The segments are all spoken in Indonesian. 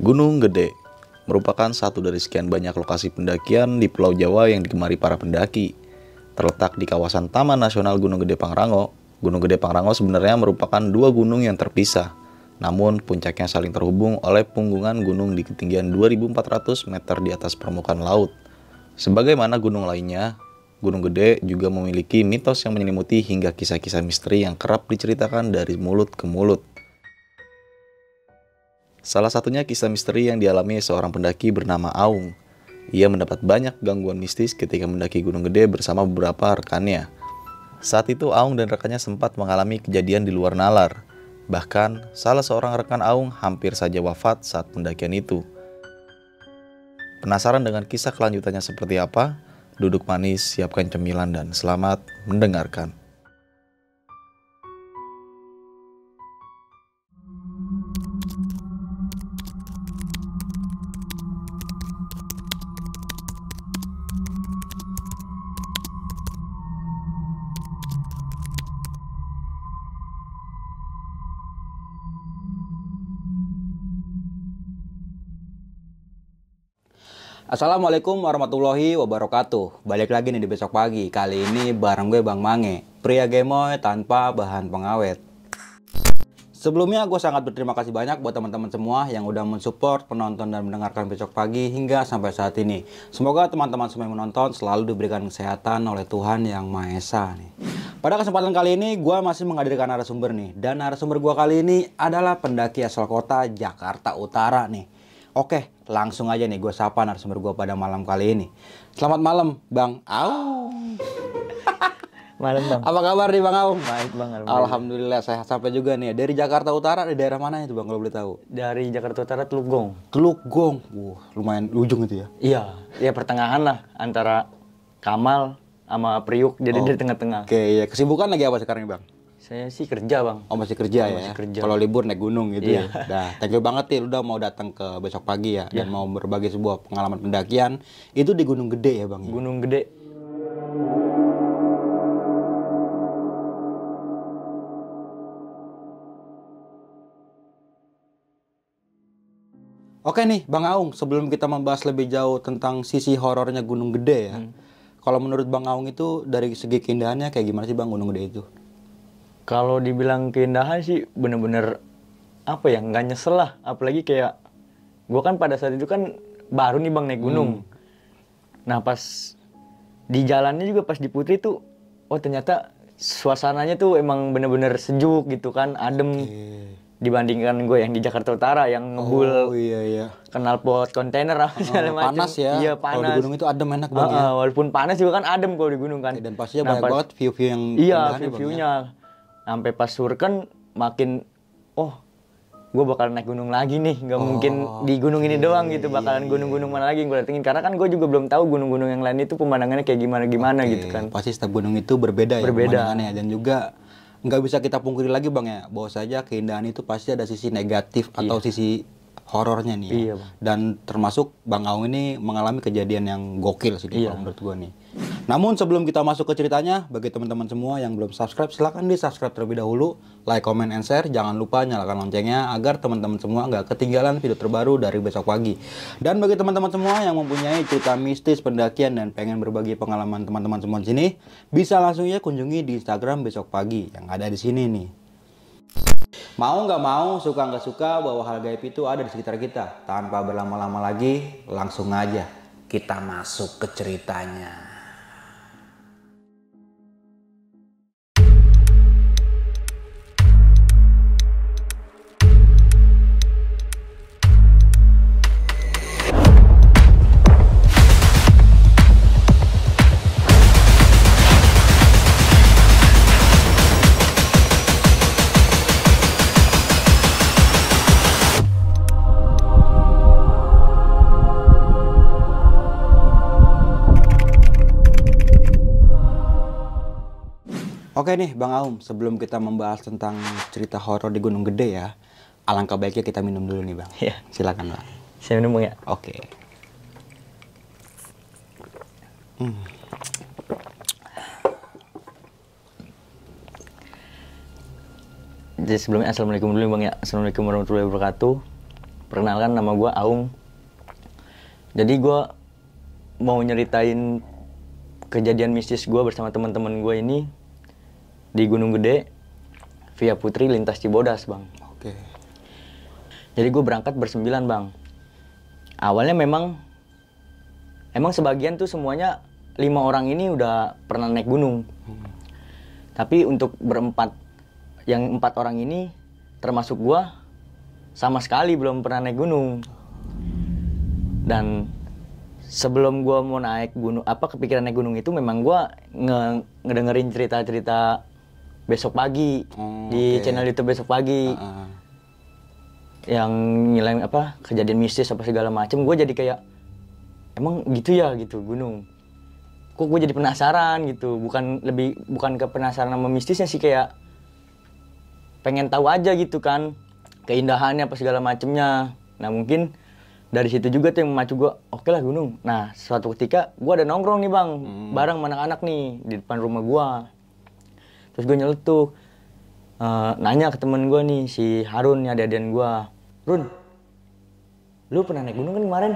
Gunung Gede merupakan satu dari sekian banyak lokasi pendakian di Pulau Jawa yang digemari para pendaki. Terletak di kawasan Taman Nasional Gunung Gede Pangrango, Gunung Gede Pangrango sebenarnya merupakan dua gunung yang terpisah, namun puncaknya saling terhubung oleh punggungan gunung di ketinggian 2.400 meter di atas permukaan laut. Sebagaimana gunung lainnya, Gunung Gede juga memiliki mitos yang menyelimuti hingga kisah-kisah misteri yang kerap diceritakan dari mulut ke mulut. Salah satunya kisah misteri yang dialami seorang pendaki bernama Aung. Ia mendapat banyak gangguan mistis ketika mendaki Gunung Gede bersama beberapa rekannya. Saat itu Aung dan rekannya sempat mengalami kejadian di luar nalar. Bahkan salah seorang rekan Aung hampir saja wafat saat pendakian itu. Penasaran dengan kisah kelanjutannya seperti apa? Duduk manis, siapkan cemilan dan selamat mendengarkan. Assalamualaikum warahmatullahi wabarakatuh. Balik lagi nih di besok pagi. Kali ini bareng gue Bang Mange, pria gemoy tanpa bahan pengawet. Sebelumnya gue sangat berterima kasih banyak buat teman-teman semua yang udah mensupport, menonton dan mendengarkan besok pagi hingga sampai saat ini. Semoga teman-teman semua yang menonton selalu diberikan kesehatan oleh Tuhan Yang Maha Esa nih. Pada kesempatan kali ini gue masih menghadirkan narasumber nih. Dan narasumber gue kali ini adalah pendaki asal kota Jakarta Utara nih. Oke, langsung aja nih gue sapa narasumber gue pada malam kali ini. Selamat malam, Bang Aung. Malam, Bang. Apa kabar nih, Bang Aung? Baik, Bang. Alhamdulillah sehat sampai juga nih. Dari Jakarta Utara, di daerah mana itu, Bang, kalau boleh tahu? Dari Jakarta Utara, Teluk Gong. Teluk Gong. Lumayan ujung itu ya. Iya, ya pertengahan lah antara Kamal sama Priuk, jadi di tengah-tengah. Oke, ya kesibukan lagi apa sekarang nih, Bang? Saya sih kerja, Bang. Oh, masih kerja ya? Masih kerja. Kalau libur naik gunung gitu Iya. ya? Dah, thank you banget nih udah mau datang ke besok pagi ya. Dan mau berbagi sebuah pengalaman pendakian. Itu di Gunung Gede ya, Bang? Ya? Gunung Gede. Oke nih, Bang Aung, sebelum kita membahas lebih jauh tentang sisi horornya Gunung Gede ya. Kalau menurut Bang Aung itu dari segi keindahannya kayak gimana sih, Bang, Gunung Gede itu? Kalau dibilang keindahan sih bener-bener apa ya, nggak nyesel lah. Apalagi kayak gue kan pada saat itu kan baru nih, Bang, naik gunung. Nah pas di jalannya juga pas di Putri tuh, oh ternyata suasananya tuh emang bener-bener sejuk gitu kan, adem. Dibandingkan gue yang di Jakarta Utara yang ngebul. Oh iya. Knalpot kontainer apa segala macam. Panas ya? Iya, Kalau di panas. gunung itu adem enak, Bang, ya? Walaupun panas juga kan adem kalau di gunung kan. Dan pastinya banyak banget view-view yang iya, indah nih, Bang, view-viewnya. Sampai pas surken makin gue bakal naik gunung lagi nih. Gak mungkin di gunung ini doang gitu. Bakalan gunung-gunung mana lagi yang gue datengin. Karena kan gue juga belum tahu gunung-gunung yang lain itu pemandangannya kayak gimana-gimana gitu kan. Pasti setiap gunung itu berbeda ya Berbeda. pemandangannya. Dan juga nggak bisa kita pungkiri lagi, Bang, ya, bahwa saja keindahan itu pasti ada sisi negatif atau sisi horornya nih ya. Iya, Bang. Dan termasuk Bang Aung ini mengalami kejadian yang gokil sih kalau menurut gua nih. Namun sebelum kita masuk ke ceritanya, bagi teman-teman semua yang belum subscribe, silahkan di subscribe terlebih dahulu, like, comment, and share. Jangan lupa nyalakan loncengnya agar teman-teman semua nggak ketinggalan video terbaru dari besok pagi. Dan bagi teman-teman semua yang mempunyai cerita mistis pendakian dan pengen berbagi pengalaman teman-teman semua di sini, bisa langsung ya kunjungi di Instagram besok pagi yang ada di sini nih. Mau nggak mau, suka nggak suka, bahwa hal gaib itu ada di sekitar kita. Tanpa berlama-lama lagi, langsung aja kita masuk ke ceritanya. Oke nih, Bang Aung, sebelum kita membahas tentang cerita horor di Gunung Gede ya, alangkah baiknya kita minum dulu nih, Bang. Iya. Silakan, Bang. Saya minum, Bang, ya. Oke. Jadi sebelumnya assalamualaikum dulu, Bang, ya. Assalamualaikum warahmatullahi wabarakatuh. Perkenalkan, nama gue Aung. Jadi gue mau nyeritain kejadian mistis gue bersama teman-teman gue ini di Gunung Gede via Putri lintas Cibodas, Bang. Oke. Jadi gue berangkat bersembilan, Bang. Awalnya emang sebagian tuh semuanya 5 orang ini udah pernah naik gunung. Tapi untuk berempat, yang 4 orang ini termasuk gue, sama sekali belum pernah naik gunung. Dan sebelum gue mau naik gunung, kepikiran naik gunung itu memang gue ngedengerin cerita-cerita Besok Pagi di channel YouTube Besok Pagi. Yang ngilang kejadian mistis segala macem. Gue jadi kayak emang gitu ya gitu gunung. Kok gue jadi penasaran gitu. Bukan ke penasaran sama mistisnya sih, kayak pengen tahu aja gitu kan keindahannya segala macemnya. Nah mungkin dari situ juga tuh yang memacu gue, oke lah gunung. Nah suatu ketika gue ada nongkrong nih, Bang, bareng sama anak-anak nih di depan rumah gue. Terus gue nyeletuk, nanya ke temen gue nih, si Harun, nih adik-adian gue. Run, lu pernah naik gunung kan kemarin?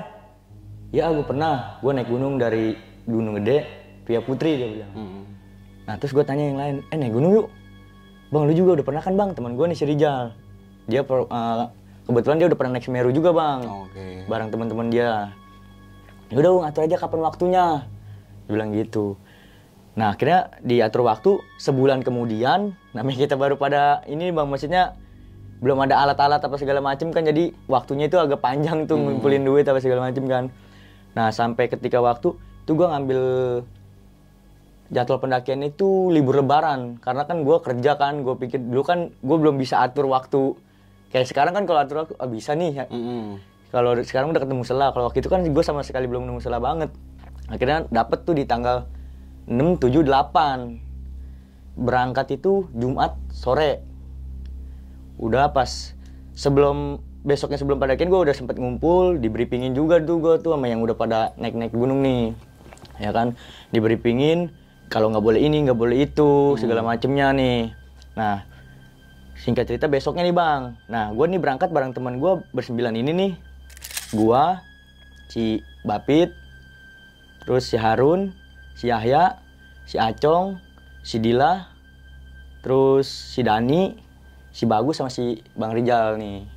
Ya gue pernah, gue naik gunung dari Gunung Gede via Putri, dia bilang. Nah terus gue tanya yang lain, naik gunung yuk. Bang, lu juga udah pernah kan, Bang? Teman gue nih si Rijal. Dia kebetulan dia udah pernah naik Semeru juga, Bang. Bareng teman-teman dia. Ya udah, ngatur aja kapan waktunya. Dia bilang gitu. Nah, akhirnya diatur waktu sebulan kemudian. Namanya kita baru pada ini, Bang, maksudnya belum ada alat-alat segala macem kan, jadi waktunya itu agak panjang tuh ngumpulin duit segala macem kan. Nah, sampai ketika waktu itu gue ngambil jadwal pendakian itu libur lebaran, karena kan gue kerja kan. Gue pikir dulu kan gue belum bisa atur waktu kayak sekarang kan. Kalau atur waktu bisa nih ya. Kalau sekarang udah ketemu sela. Kalau waktu itu kan gue sama sekali belum nemu sela banget. Akhirnya dapet tuh di tanggal 6, 7, 8. Berangkat itu Jumat sore. Udah pas besoknya sebelum pendakian gue udah sempet ngumpul, di briefingin juga tuh gue tuh sama yang udah pada naik-naik gunung nih. Ya kan, di briefingin kalau nggak boleh ini, nggak boleh itu, segala macemnya nih. Nah, singkat cerita besoknya nih, Bang. Nah, gue nih berangkat bareng teman gue bersembilan ini nih. Gue, si Bapit, terus si Harun, si Yahya, si Acong, si Dila, terus si Dani, si Bagus sama si Bang Rijal nih.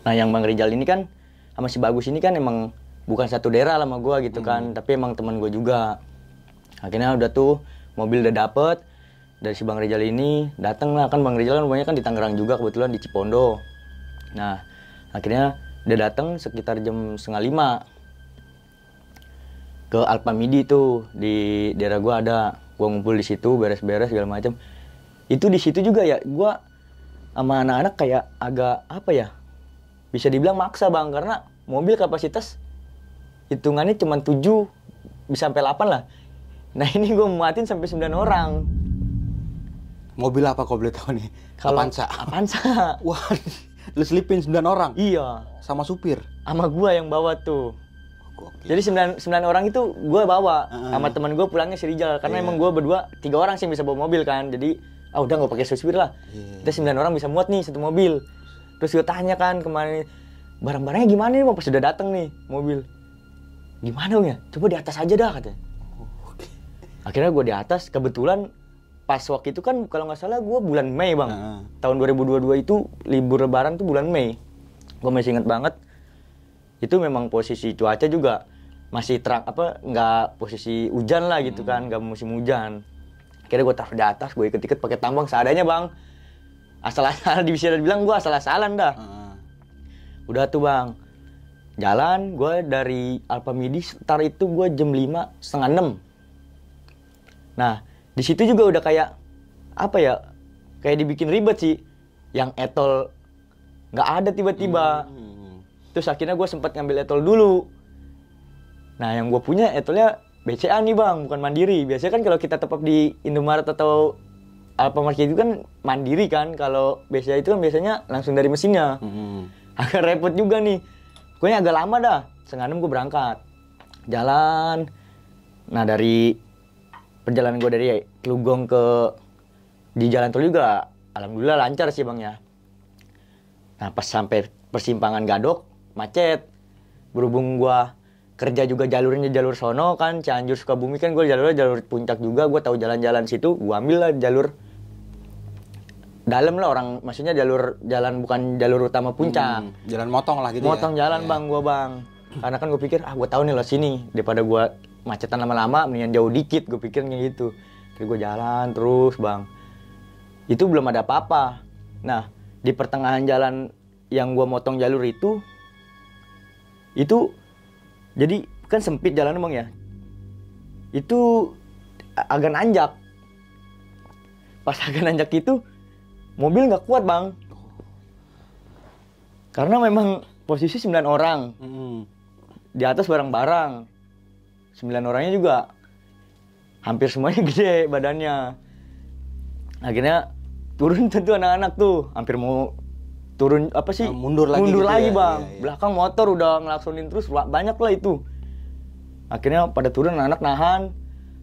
Nah, yang Bang Rijal ini kan sama si Bagus ini kan emang bukan satu daerah sama gue gitu kan, tapi emang teman gue juga. Akhirnya udah tuh mobil udah dapet dari si Bang Rijal ini, dateng lah kan. Bang Rijal kan rumahnya kan di Tangerang juga, kebetulan di Cipondo. Nah akhirnya udah dateng sekitar jam 4:30 ke Alpamidi tuh di daerah gue ada. Gue ngumpul di situ, beres-beres segala macam. Itu di situ juga ya gue sama anak-anak kayak agak bisa dibilang maksa, Bang, karena mobil kapasitas hitungannya cuma 7 bisa sampai 8 lah. Nah ini gue muatin sampai 9 orang. Mobil apa kau boleh tahu nih? Avanza. Wah, lu selipin 9 orang? Iya. Sama supir? Sama gue yang bawa tuh. Gokil. Jadi 9 orang itu gue bawa. Sama teman gue pulangnya si Rijal. Karena emang gue berdua 3 orang sih bisa bawa mobil kan. Jadi udah gak pakai supir lah. Kita 9 orang bisa muat nih satu mobil. Terus gue tanya kan kemarin, barang-barangnya gimana nih, pas sudah datang nih mobil. Gimana ya? Coba di atas aja dah katanya. Akhirnya gue di atas, kebetulan pas waktu itu kan kalau nggak salah gue bulan Mei, Bang. Tahun 2022 itu libur lebaran tuh bulan Mei. Gue masih inget banget. Itu memang posisi cuaca juga masih terang, nggak posisi hujan lah gitu kan, nggak musim hujan. Akhirnya gue taruh di atas, gue ikut-ikut pakai tambang seadanya, Bang. Asal-asalan, bisa bilang gue asal-asalan dah. Udah tuh, Bang, jalan gue dari Alpamidi sekitar itu gue jam 5:30. Nah di situ juga udah kayak kayak dibikin ribet sih. Yang etol nggak ada tiba-tiba. Terus akhirnya gue sempat ngambil etol dulu. Nah yang gue punya etolnya BCA nih, Bang, bukan mandiri. Biasanya kan kalau kita top up di Indomaret atau Alfamart itu kan mandiri kan. Kalau BCA itu kan biasanya langsung dari mesinnya. Agak repot juga nih. Gue agak lama dah. 5:30 gue berangkat. Jalan. Nah dari perjalanan gue dari Klugong di jalan tol juga alhamdulillah lancar sih, Bang ya. Nah pas sampai persimpangan Gadok macet. Berhubung gua kerja juga jalurnya jalur sono kan, Cianjur Sukabumi kan, gue jalur puncak juga, gue tahu jalan-jalan situ, gue ambil lah jalur dalam lah, orang maksudnya jalan bukan jalur utama puncak. Jalan motong lah gitu. Motong ya? jalan bang, gue bang. Karena kan gue pikir gue tahu nih lo sini, daripada gue macetan lama-lama, mendingan jauh dikit, gue pikirnya gitu. Jadi gue jalan terus bang. Itu belum ada apa-apa. Nah di pertengahan jalan yang gue motong jalur itu jadi kan sempit jalan bang ya. Itu agak nanjak. Pas agak nanjak itu mobil nggak kuat bang. Karena memang posisi 9 orang. Di atas barang-barang. 9 orangnya juga hampir semuanya gede badannya. Akhirnya turun tentu anak-anak tuh. Hampir mau turun apa sih? Mundur lagi gitu ya? bang. Iya. Belakang motor udah ngelaksonin terus, banyak lah itu. Akhirnya pada turun, anak nahan.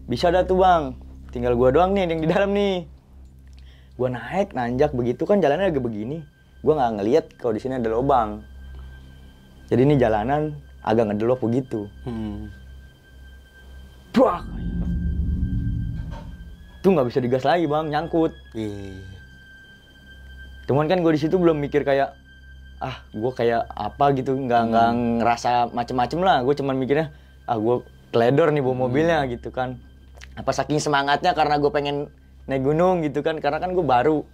Bisa dah tuh bang, tinggal gua doang nih yang di dalam nih. Gua naik nanjak begitu kan, jalannya agak begini. Gua nggak ngelihat kalau di sini ada lubang. Jadi ini jalanan agak ngedelop begitu. Buak. Tuh nggak bisa digas lagi bang, nyangkut. Cuman kan gue di situ belum mikir kayak gue kayak apa gitu, nggak ngerasa macem-macem lah. Gue cuman mikirnya gue teledor nih bawa mobilnya gitu kan. Apa saking semangatnya karena gue pengen naik gunung gitu kan, karena kan gue baru.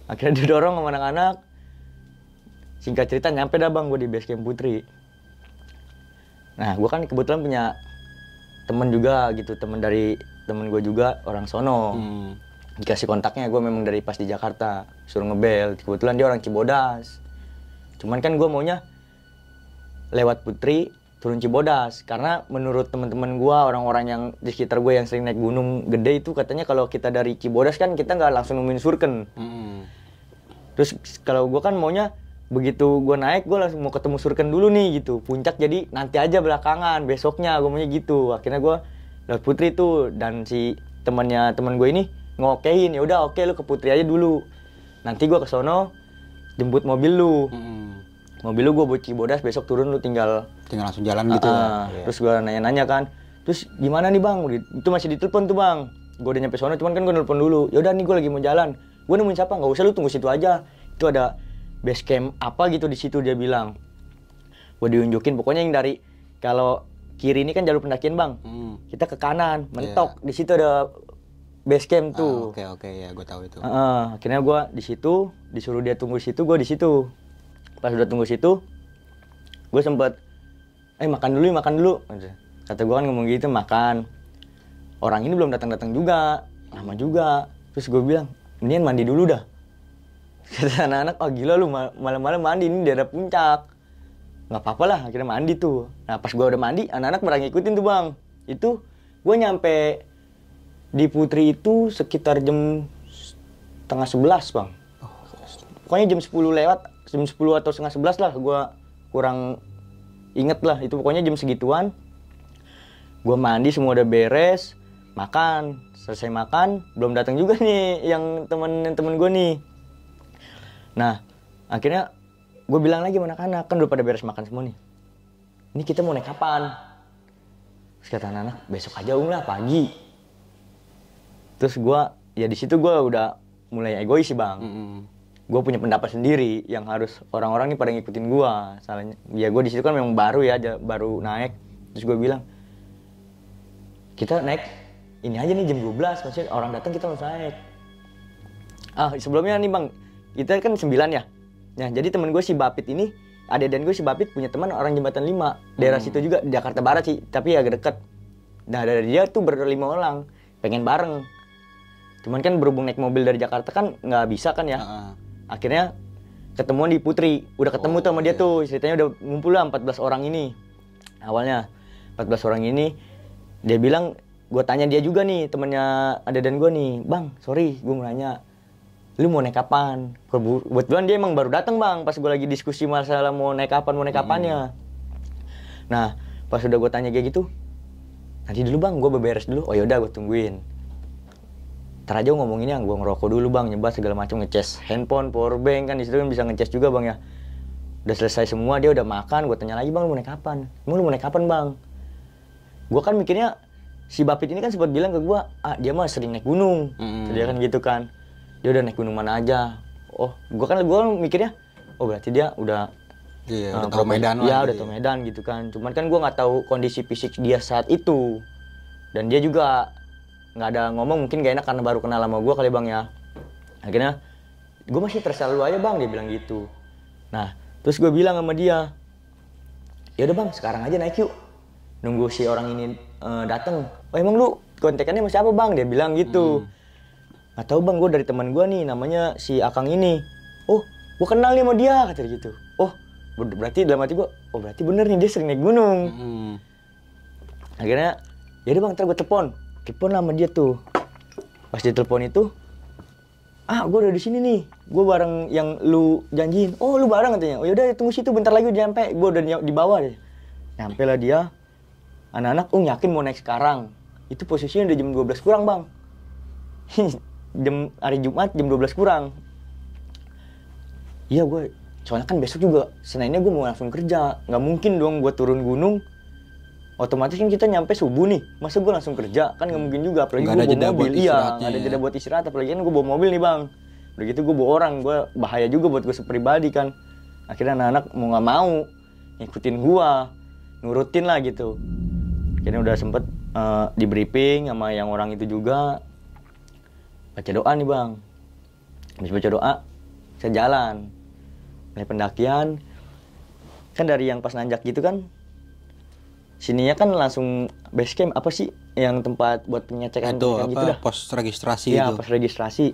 Akhirnya didorong sama anak-anak. Singkat cerita nyampe dah bang gue di base camp Putri. Nah gue kan kebetulan punya temen juga gitu, temen gue juga orang sono. Dikasih kontaknya, gue memang dari pas di Jakarta, suruh ngebel. Kebetulan dia orang Cibodas. Cuman kan gue maunya lewat Putri, turun Cibodas. Karena menurut teman-teman gue, orang-orang yang di sekitar gue yang sering naik gunung gede itu, katanya kalau kita dari Cibodas kan kita nggak langsung nemuin Surken. Terus kalau gue kan maunya, begitu gue naik, gue langsung mau ketemu Surken dulu nih gitu. Puncak jadi nanti aja belakangan, besoknya gue maunya gitu. Akhirnya gue lewat Putri tuh, dan si teman gue ini ngokein, ya udah oke lu ke Putri aja dulu. Nanti gua ke sono jemput mobil lu. Mobil lu gua buat Cibodas, besok turun lu tinggal langsung jalan gitu ya. Terus gua nanya-nanya kan. Terus gimana nih bang? Itu masih ditelepon tuh bang. Gua udah nyampe sono, cuman kan gua nelpon dulu. Ya udah nih gua lagi mau jalan. Gua nemuin siapa? Nggak usah, lu tunggu situ aja. Itu ada base camp apa gitu di situ, dia bilang. Gua diunjukin pokoknya yang dari kalau kiri ini kan jalur pendakian bang. Kita ke kanan, mentok. Di situ ada base camp tuh. Oke, ya gue tahu itu. Akhirnya gue di situ, disuruh dia tunggu situ, gue di situ. Pas udah tunggu situ, gue sempet, makan dulu. Kata gue kan ngomong gitu, makan. Orang ini belum datang juga, lama juga. Terus gue bilang, mendingan mandi dulu dah. Kata anak-anak, gila lu malam-malam mandi, ini daerah puncak. Nggak apa-apa lah, akhirnya mandi tuh. Nah pas gue udah mandi, anak-anak pada ngikutin tuh bang. Itu gue nyampe di Putri itu sekitar jam 10:30 bang. Pokoknya jam 10 lewat, jam 10 atau 10:30 lah, gue kurang inget lah. Itu pokoknya jam segituan. Gue mandi, semua udah beres, makan. Selesai makan, belum datang juga nih yang temen gue nih. Nah, akhirnya gue bilang lagi sama anak-anak, kan udah pada beres makan semua nih. Ini kita mau naik kapan? Terus kata anak-anak, besok aja lah pagi. Terus gue, ya di situ gue udah mulai egois sih bang. Gue punya pendapat sendiri yang harus orang-orang nih pada ngikutin gue. Salahnya, ya gue di situ kan memang baru ya, baru naik. Terus gue bilang, kita naik ini aja nih jam 12, maksudnya orang datang kita langsung naik. Sebelumnya nih bang, kita kan 9 ya. Nah jadi temen gue si Bapit ini, adik dan gue si Bapit punya teman orang Jembatan 5. Daerah situ juga, Jakarta Barat sih, tapi agak deket. Nah dari dia tuh ber-5 orang, pengen bareng. Cuman kan berhubung naik mobil dari Jakarta kan nggak bisa kan ya. Akhirnya ketemuan di Putri. Udah ketemu tuh sama dia tuh. Ceritanya udah ngumpul lah 14 orang ini. Awalnya 14 orang ini. Dia bilang, gue tanya dia juga nih, temennya ada dan gue nih. Bang, sorry gue mau nanya. Lu mau naik kapan? Kebetulan dia emang baru datang bang. Pas gue lagi diskusi masalah mau naik kapannya. Nah pas udah gue tanya kayak gitu. Nanti dulu bang, gue beberes dulu. Oh yaudah gue tungguin. Ntar aja ngomonginnya, gue ngerokok dulu bang, nyebat segala macam, ngecas handphone, powerbank kan di situ kan bisa ngecas juga bang ya. Udah selesai semua, dia udah makan, gue tanya lagi, bang lu mau naik kapan? Emang lu mau naik kapan bang? Gue kan mikirnya si Bapit ini kan sempat bilang ke gue, dia mah sering naik gunung. Dia kan gitu kan, dia udah naik gunung mana aja. Oh, gue mikirnya, oh berarti dia udah udah tahu medan lah. Iya, udah tahu medan gitu kan. Cuman kan gue nggak tahu kondisi fisik dia saat itu. Dan dia juga nggak ada ngomong, mungkin gak enak karena baru kenal sama gue kali bang ya. Akhirnya gue masih terserah lu aja bang, dia bilang gitu. Nah, terus gue bilang sama dia, ya udah bang, sekarang aja naik yuk. Nunggu si orang ini datang. Oh emang lu kontekannya sama siapa bang? Dia bilang gitu. Nggak tahu bang, gue dari teman gue nih, namanya si Akang ini. Oh, gue kenal nih sama dia, kata dia gitu. Oh, berarti dalam hati gue, oh berarti bener nih dia sering naik gunung. Akhirnya, ya udah bang, ntar gue telepon lah sama dia tuh. Pas dia telepon itu, gue udah di sini nih, gue bareng yang lu janjiin. Oh lu bareng katanya. Oh yaudah tunggu situ, bentar lagi udah nyampe. Gue udah di bawah deh. Nyampe lah dia. Anak-anak, yakin mau naik sekarang. Itu posisinya udah jam 12 kurang bang. Jam hari Jumat jam 12 kurang. Iya gue, soalnya kan besok juga Seninnya gue mau langsung kerja. Nggak mungkin dong gue turun gunung. Otomatis kan kita nyampe subuh nih. Masa gue langsung kerja? Kan nggak mungkin juga. Apalagi gue bawa mobil. Iya, nggak ada jeda buat istirahat. Apalagi kan gue bawa mobil nih bang. Udah gitu gue bawa orang. Gue bahaya juga buat gue sepribadi kan. Akhirnya anak-anak mau nggak mau ngikutin gue, nurutin lah gitu. Akhirnya udah sempet di briefing sama yang orang itu juga. Baca doa nih bang. Habis baca doa, saya jalan. Mulai pendakian. Kan dari yang pas nanjak gitu kan, sininya kan langsung base camp apa sih yang tempat buat pengecekan itu gitu dah. Pos registrasi ya, itu. Pos registrasi.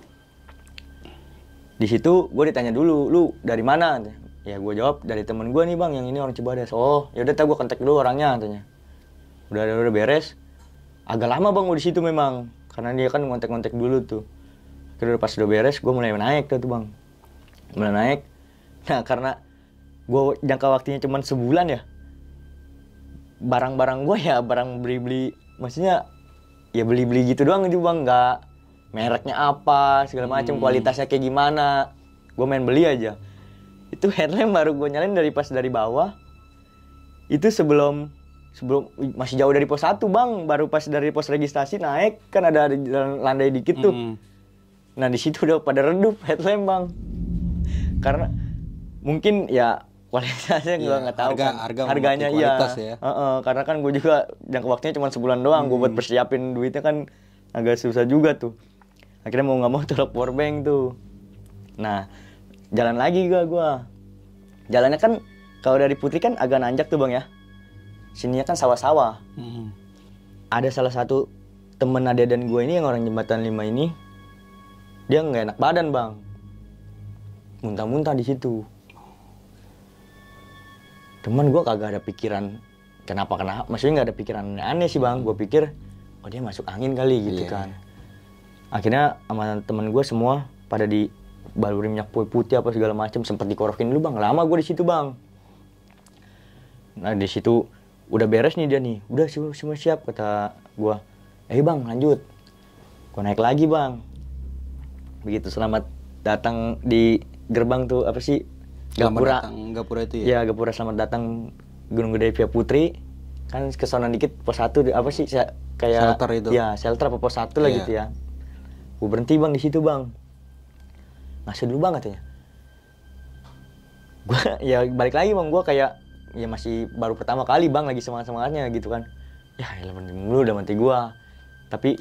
Di situ gue ditanya dulu, lu dari mana? Ya gue jawab dari temen gue nih bang, yang ini orang Cibadas. Oh, ya udah gue kontak dulu orangnya katanya. Udah beres. Agak lama bang gue di situ memang, karena dia kan ngontek-ngontek dulu tuh. Akhirnya pas udah beres, gue mulai naik tuh bang. Mulai naik. Nah karena gue jangka waktunya cuma sebulan ya, barang-barang gue ya barang beli-beli, maksudnya ya beli-beli gitu doang gitu bang, nggak mereknya apa segala macam, kualitasnya kayak gimana, gue main beli aja. Itu headlamp baru gue nyalain dari bawah, itu sebelum masih jauh dari pos 1 bang, baru pas dari pos registrasi naik kan ada landai dikit tuh. Nah di situ udah pada redup headlamp bang, karena mungkin ya kualitasnya gue nggak tahu harganya kualitas, ya. Karena kan gue juga jangka waktunya cuma sebulan doang, gue buat persiapin duitnya kan agak susah juga tuh. Akhirnya mau nggak mau tolak powerbank tuh. Nah jalan lagi gue jalannya kan kalau dari Putri kan agak nanjak tuh bang ya, sininya kan sawah-sawah. Ada salah satu temen Ade dan gue ini yang orang Jembatan 5 ini, dia nggak enak badan bang, muntah-muntah di situ. Cuman gue kagak ada pikiran kenapa, maksudnya nggak ada pikiran aneh sih bang. Gue pikir, oh dia masuk angin kali gitu kan. Akhirnya sama temen gue semua pada baluri minyak putih apa segala macam, sempat dikorokin dulu bang. Lama gue di situ bang. Nah di situ udah beres nih dia nih, udah semua siap kata gue. Bang lanjut. Gue naik lagi bang. Begitu selamat datang di gerbang tuh apa sih? Gapura itu ya? Ya, Gapura selamat datang Gunung Gede via Putri. Kan kesana dikit pos 1 apa sih kayak shelter itu. Ya, shelter apa pos 1 lah gitu ya. Gue berhenti bang di situ bang. Ngasih dulu bang katanya. Gue ya balik lagi bang, gue kayak ya masih baru pertama kali bang, lagi semangat-semangatnya gitu kan. Ya elah berhenti dulu udah mati gue. Tapi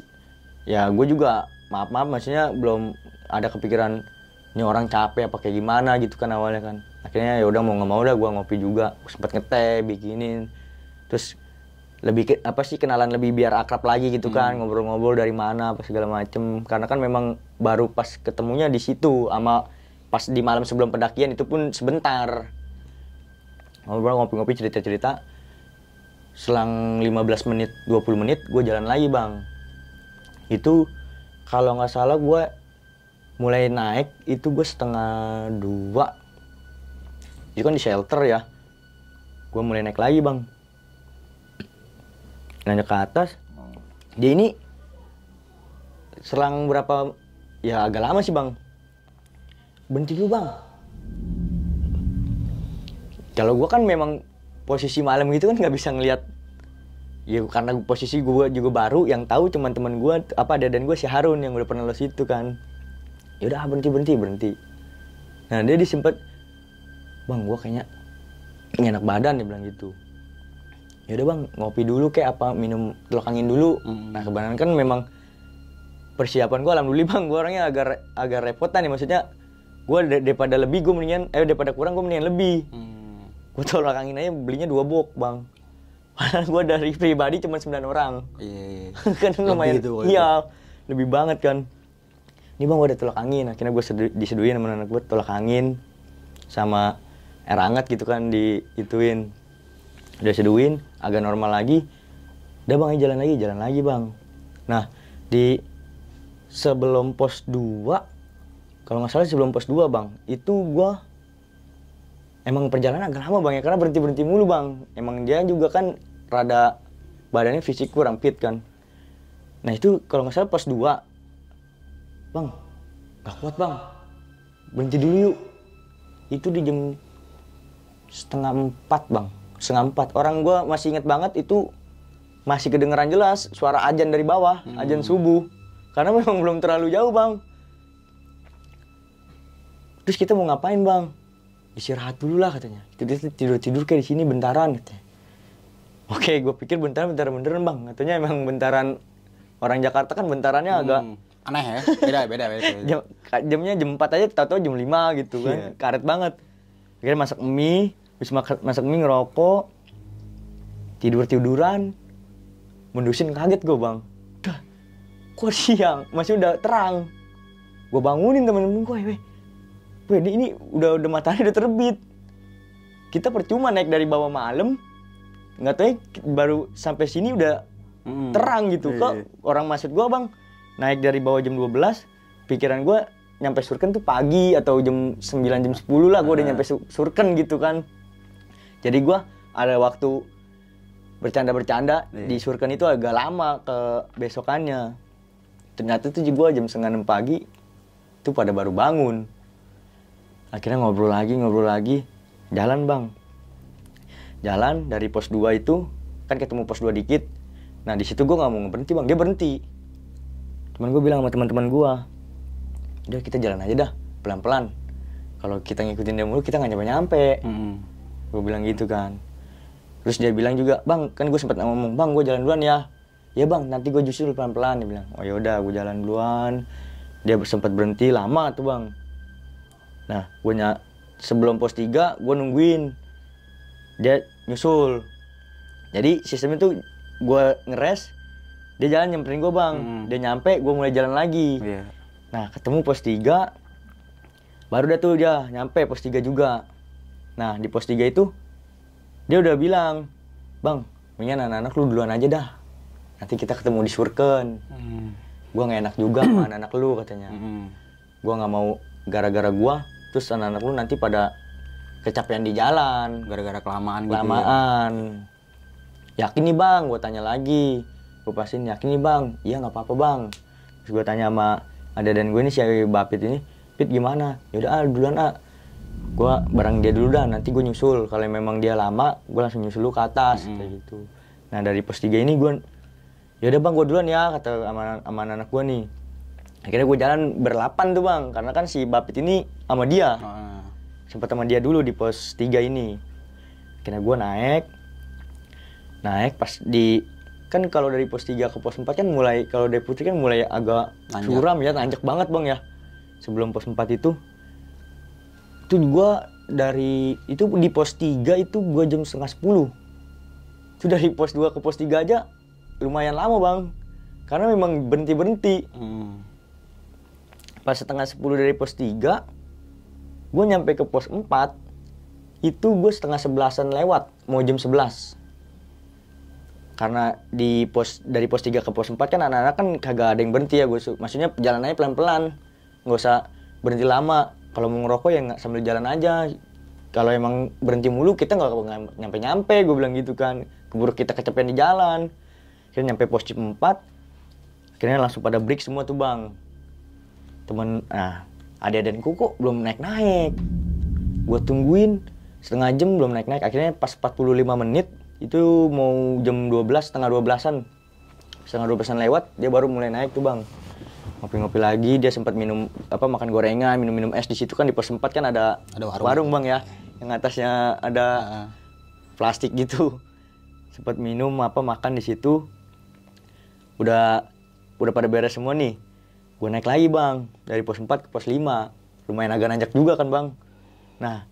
ya gue juga maaf maksudnya belum ada kepikiran ini orang capek apa kayak gimana gitu kan awalnya kan. Akhirnya ya udah mau nggak mau dah gue ngopi juga, sempet ngeteh bikinin, terus lebih kenalan lebih biar akrab lagi gitu kan, ngobrol-ngobrol dari mana apa segala macem. Karena kan memang baru pas ketemunya di situ, sama pas di malam sebelum pendakian itu pun sebentar ngobrol, ngopi-ngopi, cerita-cerita. Selang 15 menit 20 menit gue jalan lagi bang. Itu kalau nggak salah gue mulai naik itu gue 1:30. Itu kan di shelter ya. Gue mulai naik lagi bang. Nanjak ke atas. Dia ini selang berapa, ya agak lama sih bang. Berhenti dulu bang. Kalau gue kan memang posisi malam gitu kan nggak bisa ngelihat. Ya karena posisi gue juga baru, yang tahu cuman teman gue apa dan gue si Harun yang udah pernah lo situ kan. Ya udah berhenti. Nah dia disempet, bang gue kayaknya nggak enak badan, dia bilang gitu. Ya udah bang, ngopi dulu kayak apa, minum telur angin dulu. Nah kebenaran kan memang persiapan gue alhamdulillah bang, gue orangnya agak repotan ya, maksudnya gue daripada lebih gue mendingan, daripada kurang gue mendingan lebih. Gue telur angin aja belinya 2 box bang. Padahal gue dari pribadi cuma 9 orang. Iya. Kan lumayan, iya lebih banget kan. Ini bang gue ada telur angin, akhirnya gue diseduin sama anak gue telur angin sama air hangat gitu kan, diituin. Udah seduin, agak normal lagi. Udah bang, jalan lagi bang. Nah, di sebelum pos 2, kalau nggak salah sebelum pos 2 bang, itu gua emang perjalanan agak lama bang ya, karena berhenti mulu bang. Emang dia juga kan rada badannya fisik kurang fit kan. Nah itu kalau nggak salah pos 2, bang, nggak kuat bang, berhenti dulu yuk. Itu di jam 3:30 bang. 3:30. Orang gue masih inget banget itu, masih kedengeran jelas suara azan dari bawah, azan subuh. Karena memang belum terlalu jauh bang. Terus kita mau ngapain bang? Istirahat dulu lah katanya. Kita tidur kayak di sini bentaran katanya. Oke, gue pikir bentaran beneran bang. Katanya emang bentaran, orang Jakarta kan bentarannya agak aneh ya, beda. Jamnya jam 4 aja, tahu-tahu jam 5 gitu kan. Yeah. Karet banget. Akhirnya masak mie. Habis masak mie, ngerokok, tiduran, mendusin, kaget gue bang. Dah, kok siang, masih udah terang. Gue bangunin temen-temen gue, weh, ini udah matahari udah terbit. Kita percuma naik dari bawah malam, nggak tahu ya, baru sampai sini udah terang gitu. Kok orang maksud gue bang, naik dari bawah jam 12, pikiran gue nyampe Surken tuh pagi atau jam 9, jam 10 lah gue udah nyampe Surken gitu kan. Jadi gue ada waktu bercanda di Surken itu agak lama ke besokannya. Ternyata tuh gue jam 5:30 pagi itu pada baru bangun. Akhirnya ngobrol lagi, jalan bang. Jalan dari pos 2 itu, kan ketemu pos 2 dikit. Nah di situ gue nggak mau berhenti bang, dia berhenti. Cuman gue bilang sama teman-teman gue, udah kita jalan aja dah, pelan-pelan. Kalau kita ngikutin dia mulu, kita nggak nyampe-nyampe. Gue bilang gitu kan. Terus dia bilang juga, bang, kan gue sempat ngomong, bang, gue jalan duluan ya. Ya bang, nanti gue justru pelan-pelan. Dia bilang, oh yaudah, gue jalan duluan. Dia sempat berhenti lama tuh bang. Nah, sebelum pos 3, gue nungguin. Dia nyusul. Jadi sistemnya tuh gue ngeres, dia jalan nyamperin gue bang. Dia nyampe, gue mulai jalan lagi. Nah, ketemu pos 3, baru dah tuh dia nyampe pos 3 juga. Nah, di pos 3 itu, dia udah bilang, bang, mendingan anak-anak lu duluan aja dah. Nanti kita ketemu di Surken. Gua gak enak juga sama anak-anak lu katanya. Gua gak mau gara-gara gua, terus anak-anak lu nanti pada kecapean di jalan. Gara-gara kelamaan gitu ya. Yakin nih bang, gua tanya lagi. Gua pastiin, yakin nih bang? Iya gak apa-apa bang. Terus gua tanya sama ada dan gue ini si Bapit ini, Pit gimana? Yaudah duluan gue bareng dia dulu dah, nanti gue nyusul. Kalau memang dia lama, gue langsung nyusul lu ke atas kayak gitu. Nah dari pos 3 ini gue, yaudah bang gue duluan ya, kata sama anak gue nih. Akhirnya gue jalan ber-8 tuh bang, karena kan si Bapit ini sama dia. Sempat sama dia dulu di pos 3 ini. Akhirnya gue naik pas di, kan kalau dari pos 3 ke pos 4 kan mulai, kalau dari Putri kan mulai agak curam ya, nanjak banget bang ya. Sebelum pos 4 itu gue di pos 3 itu gue jam 9:30. Itu dari pos 2 ke pos 3 aja lumayan lama bang, karena memang berhenti. Pas 9:30 dari pos 3, gue nyampe ke pos 4, itu gue 10:30 lewat, mau jam 11. Karena dari pos 3 ke pos 4 kan anak-anak kan kagak ada yang berhenti ya, maksudnya jalanannya pelan-pelan, nggak usah berhenti lama. Kalau mau ngerokok ya nggak sambil jalan aja. Kalau emang berhenti mulu kita nggak nyampe-nyampe, gue bilang gitu kan. Keburu kita kecapean di jalan. Akhirnya nyampe pos 4, akhirnya langsung pada break semua tuh bang. Ade dan Kuku belum naik-naik. Gue tungguin, setengah jam belum naik-naik. Akhirnya pas 45 menit itu mau jam 12, setengah 12-an. Setengah 12-an lewat dia baru mulai naik tuh bang. Ngopi-ngopi lagi, dia sempat minum makan gorengan, minum es di situ kan. Di pos 4 kan ada warung bang ya, yang atasnya ada plastik gitu. Sempat minum makan di situ. Udah pada beres semua nih. Gue naik lagi bang, dari pos 4 ke pos 5. Lumayan agak nanjak juga kan bang. Nah,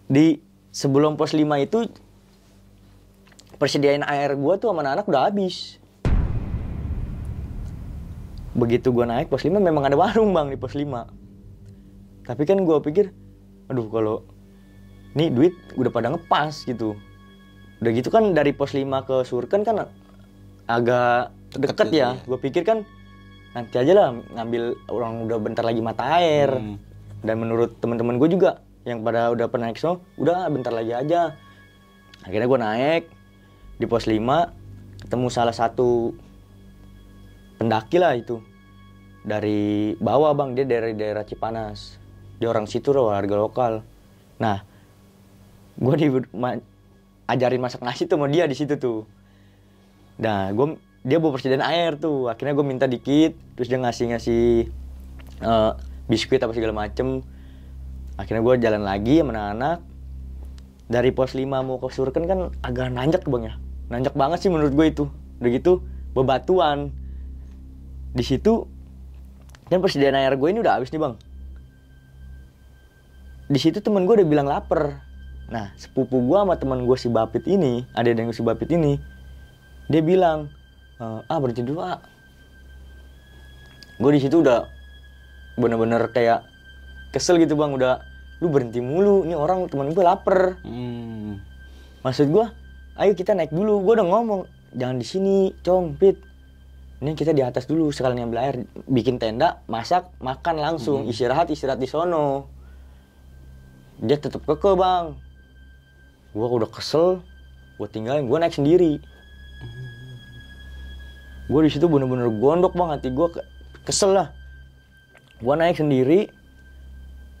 di sebelum pos 5 itu persediaan air gue tuh sama anak-anak udah habis. Begitu gue naik pos 5 memang ada warung bang di pos 5. Tapi kan gue pikir, aduh kalau nih duit udah pada ngepas gitu. Udah gitu kan dari pos 5 ke Surken kan agak deket ya. Gue pikir kan nanti aja lah ngambil, orang udah bentar lagi mata air. Dan menurut teman-teman gue juga yang pada udah pernah naik snow, udah bentar lagi aja. Akhirnya gue naik di pos 5, ketemu salah satu pendaki lah itu. Dari bawah bang, dia dari daerah Cipanas. Dia orang situ loh, warga lokal. Nah, gue ajarin masak nasi tuh sama dia di situ tuh. Nah, dia bawa persediaan air tuh. Akhirnya gue minta dikit, terus dia ngasih biskuit apa segala macem. Akhirnya gue jalan lagi sama anak-anak. Dari pos 5 mau ke Surken kan agak nanjak bang ya. Nanjak banget sih menurut gue itu. Udah gitu bebatuan. Di situ dan persediaan air gue ini udah habis nih bang. Di situ temen gue udah bilang lapar. Nah, sepupu gue sama teman gue si Bapit ini, ada yang si Bapit ini, dia bilang, berhenti dulu Gue di situ udah bener-bener kayak kesel gitu bang, udah lu berhenti mulu, ini orang teman gue lapar. Maksud gue, ayo kita naik dulu. Gue udah ngomong, jangan di sini, Cong, Pit. Ini kita di atas dulu, sekalian ambil air, bikin tenda, masak, makan langsung, istirahat di sono. Dia tetap keke bang. Gue udah kesel, gue tinggalin, gue naik sendiri. Gue di situ bener-bener gondok bang, hati gue kesel lah. Gue naik sendiri,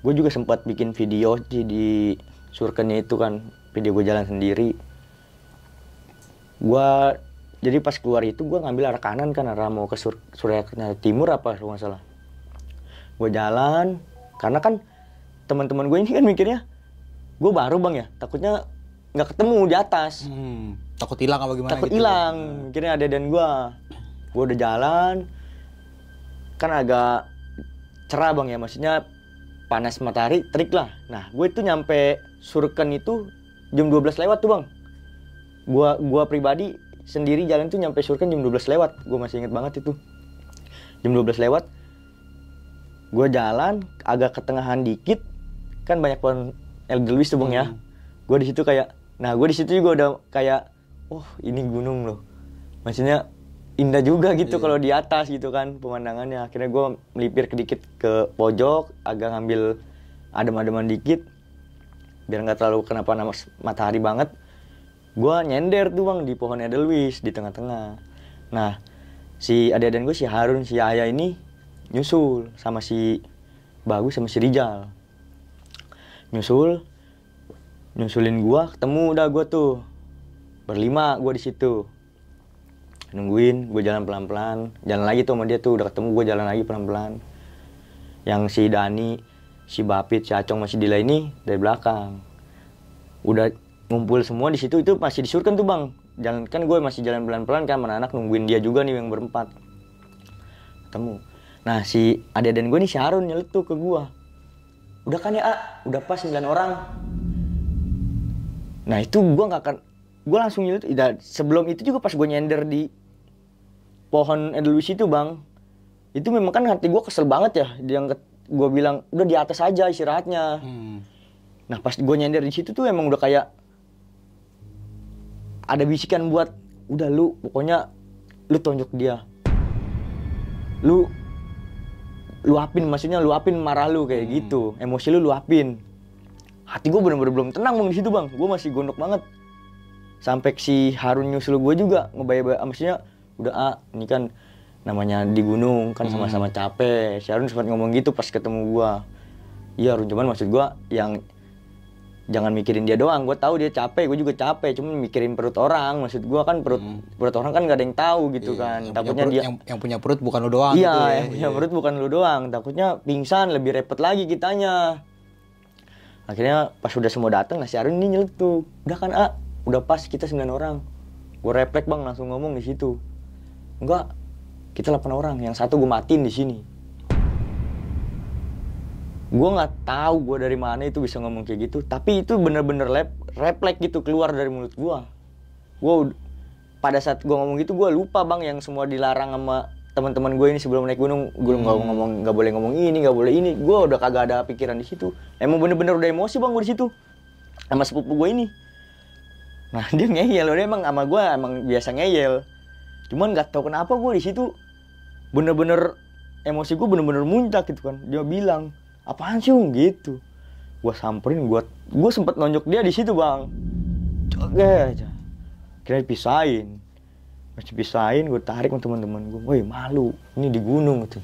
gue juga sempat bikin video di Surkennya itu kan, video gue jalan sendiri. Jadi pas keluar itu gue ngambil arah kanan kan, arah mau ke Suryaknya Timur apa kalau nggak salah. Gue jalan, karena kan teman-teman gue ini kan mikirnya gue baru bang ya, takutnya nggak ketemu di atas. Takut hilang apa gimana? Takut gitu. hilang, mikirnya ada dan gue udah jalan, kan agak cerah bang ya, maksudnya panas matahari terik lah. Nah gue itu nyampe Surken itu jam 12 lewat tuh bang. Gue pribadi sendiri jalan tuh nyampe Surken jam 12 lewat. Gue masih inget banget itu. Jam 12 lewat. Gue jalan agak ketengahan dikit. Kan banyak pohon Edelweiss tuh bang ya. Gue di situ kayak, nah gue di situ juga udah kayak, oh ini gunung loh. Maksudnya indah juga gitu kalau di atas gitu kan pemandangannya. Akhirnya gue melipir sedikit ke pojok, agak ngambil adem-ademan dikit. Biar nggak terlalu kena panas matahari banget. Gue nyender tuh bang di pohon Edelweiss di tengah-tengah. Nah si adik-adik gue, si Harun, si Ayah ini nyusul sama si Bagus sama si Rijal. Nyusulin gue, ketemu udah gue tuh berlima gue di situ. Nungguin, gue jalan pelan-pelan. Jalan lagi tuh sama dia tuh, udah ketemu gue jalan lagi pelan-pelan. Yang si Dani, si Bapit, si Acong masih Dila ini dari belakang. Udah ngumpul semua di situ, itu masih di Surken tuh bang. Jalan kan gue masih jalan pelan-pelan kan, anak-anak nungguin dia juga nih yang berempat. Ketemu. Nah si adik-adik gue nih, si Harun nyeletuk ke gue. Udah kan ya udah pas 9 orang. Nah itu gue nggak akan, gue langsung nyeletuk. Sebelum itu juga pas gue nyender di pohon Edelweiss itu bang, itu memang kan hati gue kesel banget ya. Yang gue bilang udah di atas aja istirahatnya. Nah pas gue nyender di situ tuh emang udah kayak ada bisikan buat, udah lu pokoknya lu tonjok dia, lu luapin, maksudnya luapin marah lu kayak gitu, emosi lu luapin. Hati gue bener-bener belum tenang bang di situ bang, gue masih gondok banget. Sampai si Harun nyusul gue juga ngebaya-baya, maksudnya udah ini kan namanya di gunung kan sama-sama capek. Si Harun sempat ngomong gitu pas ketemu gue. Iya Harun, cuman maksud gue yang jangan mikirin dia doang. Gue tahu dia capek, gue juga capek. Cuma mikirin perut orang. Maksud gue kan perut orang kan gak ada yang tahu gitu kan. Takutnya dia yang punya perut bukan lu doang. Iya, gitu ya. yang punya perut bukan lu doang. Takutnya pingsan, lebih repot lagi kitanya. Akhirnya pas udah semua datang, si Arun ini nyeletuk. Udah kan udah pas kita 9 orang. Gue refleks bang, langsung ngomong di situ. Enggak, kita 8 orang. Yang satu gue matiin di sini. Gue nggak tahu gue dari mana itu bisa ngomong kayak gitu, tapi itu bener-bener refleks gitu keluar dari mulut gue. Pada saat gue ngomong gitu gue lupa bang yang semua dilarang sama teman-teman gue ini sebelum naik gunung. Gue nggak boleh ngomong ini, nggak boleh ini. Gue udah kagak ada pikiran di situ. Emang bener-bener udah emosi bang gue di situ sama sepupu gue ini. Nah dia ngeyel, dia emang sama gue emang biasa ngeyel. Cuman nggak tahu kenapa gue di situ bener-bener emosi gue bener-bener muncak gitu kan. Dia bilang, apaan sih gitu. Gue samperin, gue sempet nonjok dia di situ bang. Coba aja. Kira dipisahin. Masih pisahin, gue tarik sama teman-teman gue. Woi malu, ini di gunung gitu.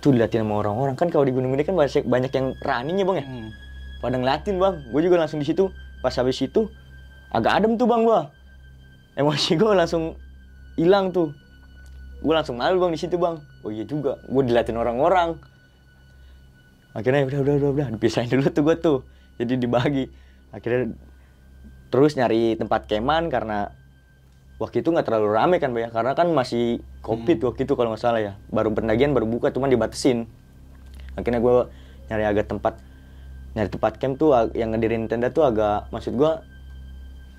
Tuh diliatin sama orang-orang. Kan kalau di gunung ini kan banyak yang running ya bang ya. Pada ngeliatin bang. Gue juga langsung di situ. Pas habis itu agak adem tuh bang gue. Emosi gue langsung hilang tuh. Gue langsung malu bang di situ bang. Oh iya juga, gue diliatin orang-orang. Akhirnya udah dipisahin dulu tuh gue tuh. Jadi dibagi. Akhirnya terus nyari tempat keman karena waktu itu nggak terlalu rame kan Bang ya. Karena kan masih Covid waktu itu kalau nggak salah ya. Baru pendakian baru buka cuman dibatesin. Akhirnya gue nyari tempat camp tuh yang ngedirin tenda tuh agak, maksud gue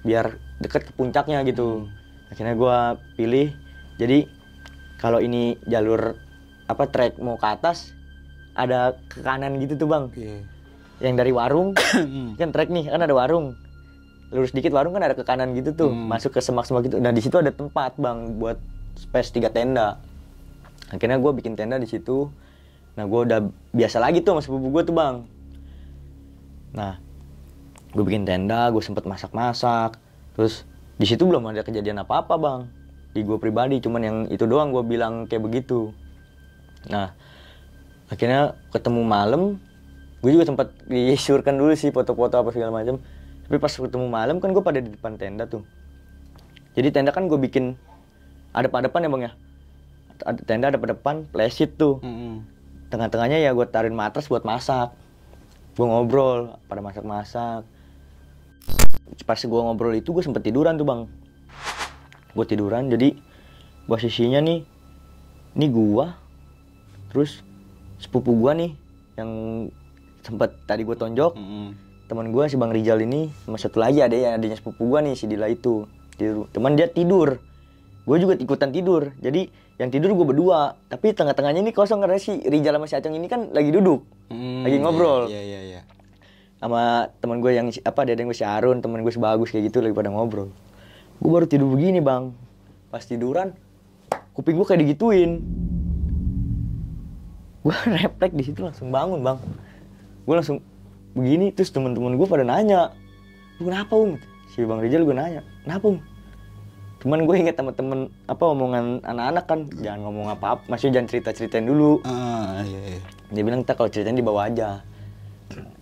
biar deket ke puncaknya gitu. Akhirnya gue pilih. Jadi kalau ini jalur trek mau ke atas, ada ke kanan gitu tuh bang. Yang dari warung kan trek nih kan ada warung, lurus dikit warung kan ada ke kanan gitu tuh, masuk ke semak-semak gitu. Nah di situ ada tempat bang buat space 3 tenda. Akhirnya gue bikin tenda di situ. Nah gue udah biasa lagi tuh sama sepupu gue tuh bang. Nah gue bikin tenda, gue sempet masak-masak. Terus di situ belum ada kejadian apa-apa bang di gue pribadi, cuman yang itu doang gue bilang kayak begitu. Nah akhirnya ketemu malam, gue juga sempat disurkan dulu sih foto-foto apa segala macam. Tapi pas ketemu malam kan gue pada di depan tenda tuh. Jadi tenda kan gue bikin ada pada depan ya bang ya. Ada tenda ada pada depan, plesit tuh. Tengah-tengahnya ya gue taruhin matras buat masak. Gue ngobrol pada masak-masak. Pas gue ngobrol itu gue sempet tiduran tuh bang. Gue tiduran, jadi posisinya nih, ini gue, terus sepupu gue nih yang sempet tadi gue tonjok, teman gue si Bang Rijal ini sama satu lagi adanya sepupu gue nih si Dila itu. Teman dia tidur, gue juga ikutan tidur. Jadi yang tidur gue berdua, tapi tengah-tengahnya ini kosong karena si Rijal sama si Acong ini kan lagi duduk, lagi ngobrol. Iya. Sama teman gue yang dedeng gue si Arun, teman gue si Bagus kayak gitu lagi pada ngobrol. Gue baru tidur begini bang, pas tiduran kuping gue kayak digituin. Gue refleks di situ langsung bangun bang. Gue langsung begini, terus teman-teman gue pada nanya, "Lu kenapa Si Bang Rizal gue nanya, "Kenapa Cuman gue inget sama temen omongan anak-anak kan, jangan ngomong apa-apa, maksudnya jangan cerita-ceritain dulu. Iya. Dia bilang kita kalau ceritain dibawa aja.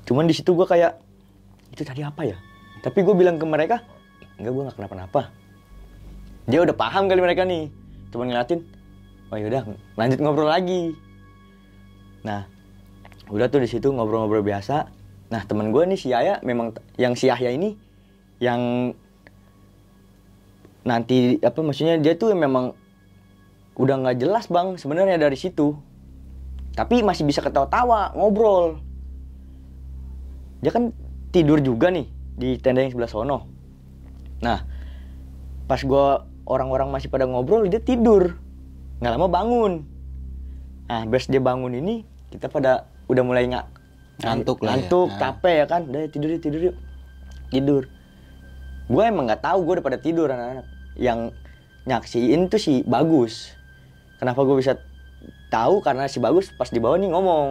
Cuman di situ gue kayak, itu tadi apa ya? Tapi gue bilang ke mereka, enggak, gue nggak kenapa-napa. Dia udah paham kali mereka nih, cuman ngeliatin, oh yaudah lanjut ngobrol lagi. Nah, udah tuh di situ ngobrol-ngobrol biasa. Nah teman gue nih si Yaya, memang yang si Yahya ini, yang nanti maksudnya dia tuh memang udah nggak jelas bang sebenarnya dari situ. Tapi masih bisa ketawa-tawa, ngobrol. Dia kan tidur juga nih di tenda yang sebelah sono. Nah, pas orang-orang masih pada ngobrol, dia tidur. Nggak lama bangun. Nah, beres dia bangun ini, kita pada udah mulai ngantuk, capek ya kan. Udah tidur yuk. Tidur. Gue emang nggak tahu, gue udah pada tidur anak-anak. Yang nyaksiin tuh si Bagus. Kenapa gue bisa tahu? Karena si Bagus pas di bawah nih ngomong.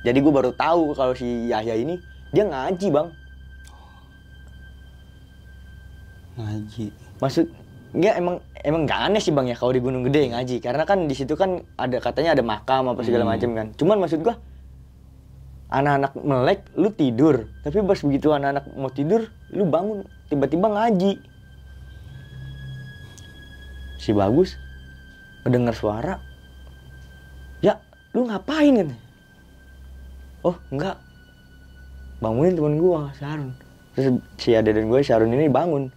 Jadi gue baru tahu kalau si Yahya ini dia ngaji bang. Ngaji. Maksudnya emang nggak aneh sih bang ya kalau di Gunung Gede ngaji. Karena kan di situ kan ada katanya ada makam apa segala macam kan. Cuman maksud gue anak-anak melek, lu tidur. Tapi pas begitu anak-anak mau tidur, lu bangun, tiba-tiba ngaji. Si Bagus mendengar suara, ya lu ngapain kan? Oh enggak, bangunin temen gua, Syarun. Terus si Ade dan gue, Syarun ini bangun.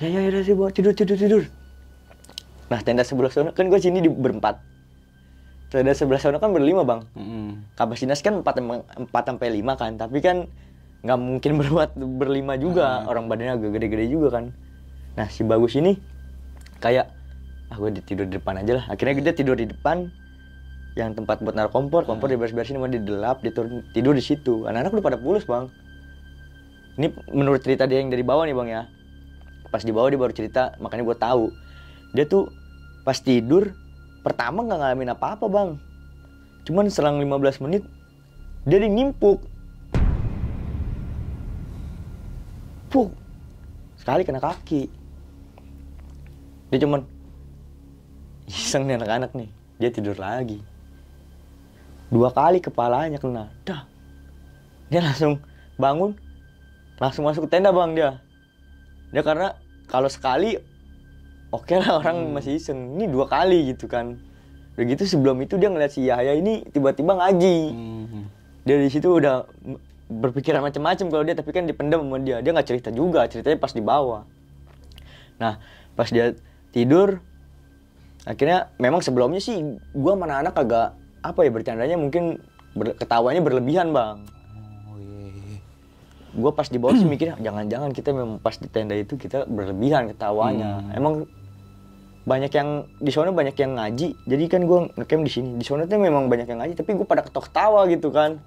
Ya sih, tidur. Nah tenda sebelah sana kan gue sini berempat. Tenda sebelah sana kan berlima bang. Kapasitas kan 4-5 kan, tapi kan nggak mungkin berlima juga. Orang badannya agak gede-gede juga kan. Nah si Bagus ini kayak gue tidur di depan aja lah. Akhirnya dia tidur di depan yang tempat buat naruh kompor diberes-beresin, mau didelap, tidur di situ. Anak-anak udah pada pulas bang. Ini menurut cerita dia yang dari bawah nih bang ya. Pas di bawah dia baru cerita, makanya gue tahu dia tuh pas tidur pertama nggak ngalamin apa-apa bang. Cuman selang 15 menit dia ngimpuk. Puk. Sekali kena kaki. Dia cuman iseng nih anak-anak nih. Dia tidur lagi. 2 kali kepalanya kena. Dah. Dia langsung bangun. Langsung masuk ke tenda bang dia. Dia karena kalau sekali oke lah orang masih iseng. Ini 2 kali gitu kan. Udah gitu sebelum itu dia ngeliat si Yahya ini tiba-tiba ngaji. Dia di situ udah berpikiran macam-macam kalau dia, tapi kan dipendam sama dia. Dia nggak cerita juga, ceritanya pas di bawah. Nah pas dia tidur, akhirnya memang sebelumnya sih gua sama anak-anak agak bercandanya mungkin ketawanya berlebihan bang. Gue pas di bawah sih mikir jangan-jangan kita memang pas di tenda itu kita berlebihan ketawanya. Emang banyak yang di sana banyak yang ngaji, jadi kan gue ngecamp di sini. Di sana tuh memang banyak yang ngaji, tapi gue pada ketawa gitu kan.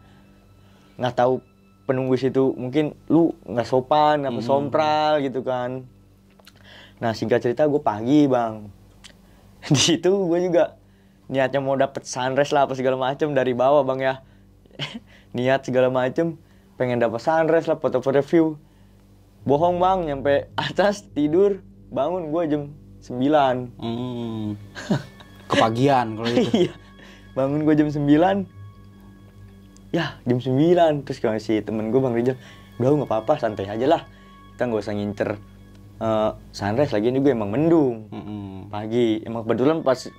Nggak tahu penunggu situ mungkin lu nggak sopan apa sompral gitu kan. Nah singkat cerita gue pagi bang. Di situ gue juga niatnya mau dapet sunrise lah apa segala macem dari bawah bang ya. Niat segala macem. Pengen dapat sunrise lah, foto-foto view. Bohong bang, nyampe atas tidur, bangun gue jam 9. Kepagian kalau itu. Iya, bangun gue jam 9. Ya, jam 9. Terus kalau si temen gue Bang Rijal, udah gak apa-apa, santai aja lah. Kita gak usah ngincer sunrise, lagian juga emang mendung. Pagi, emang kebetulan pas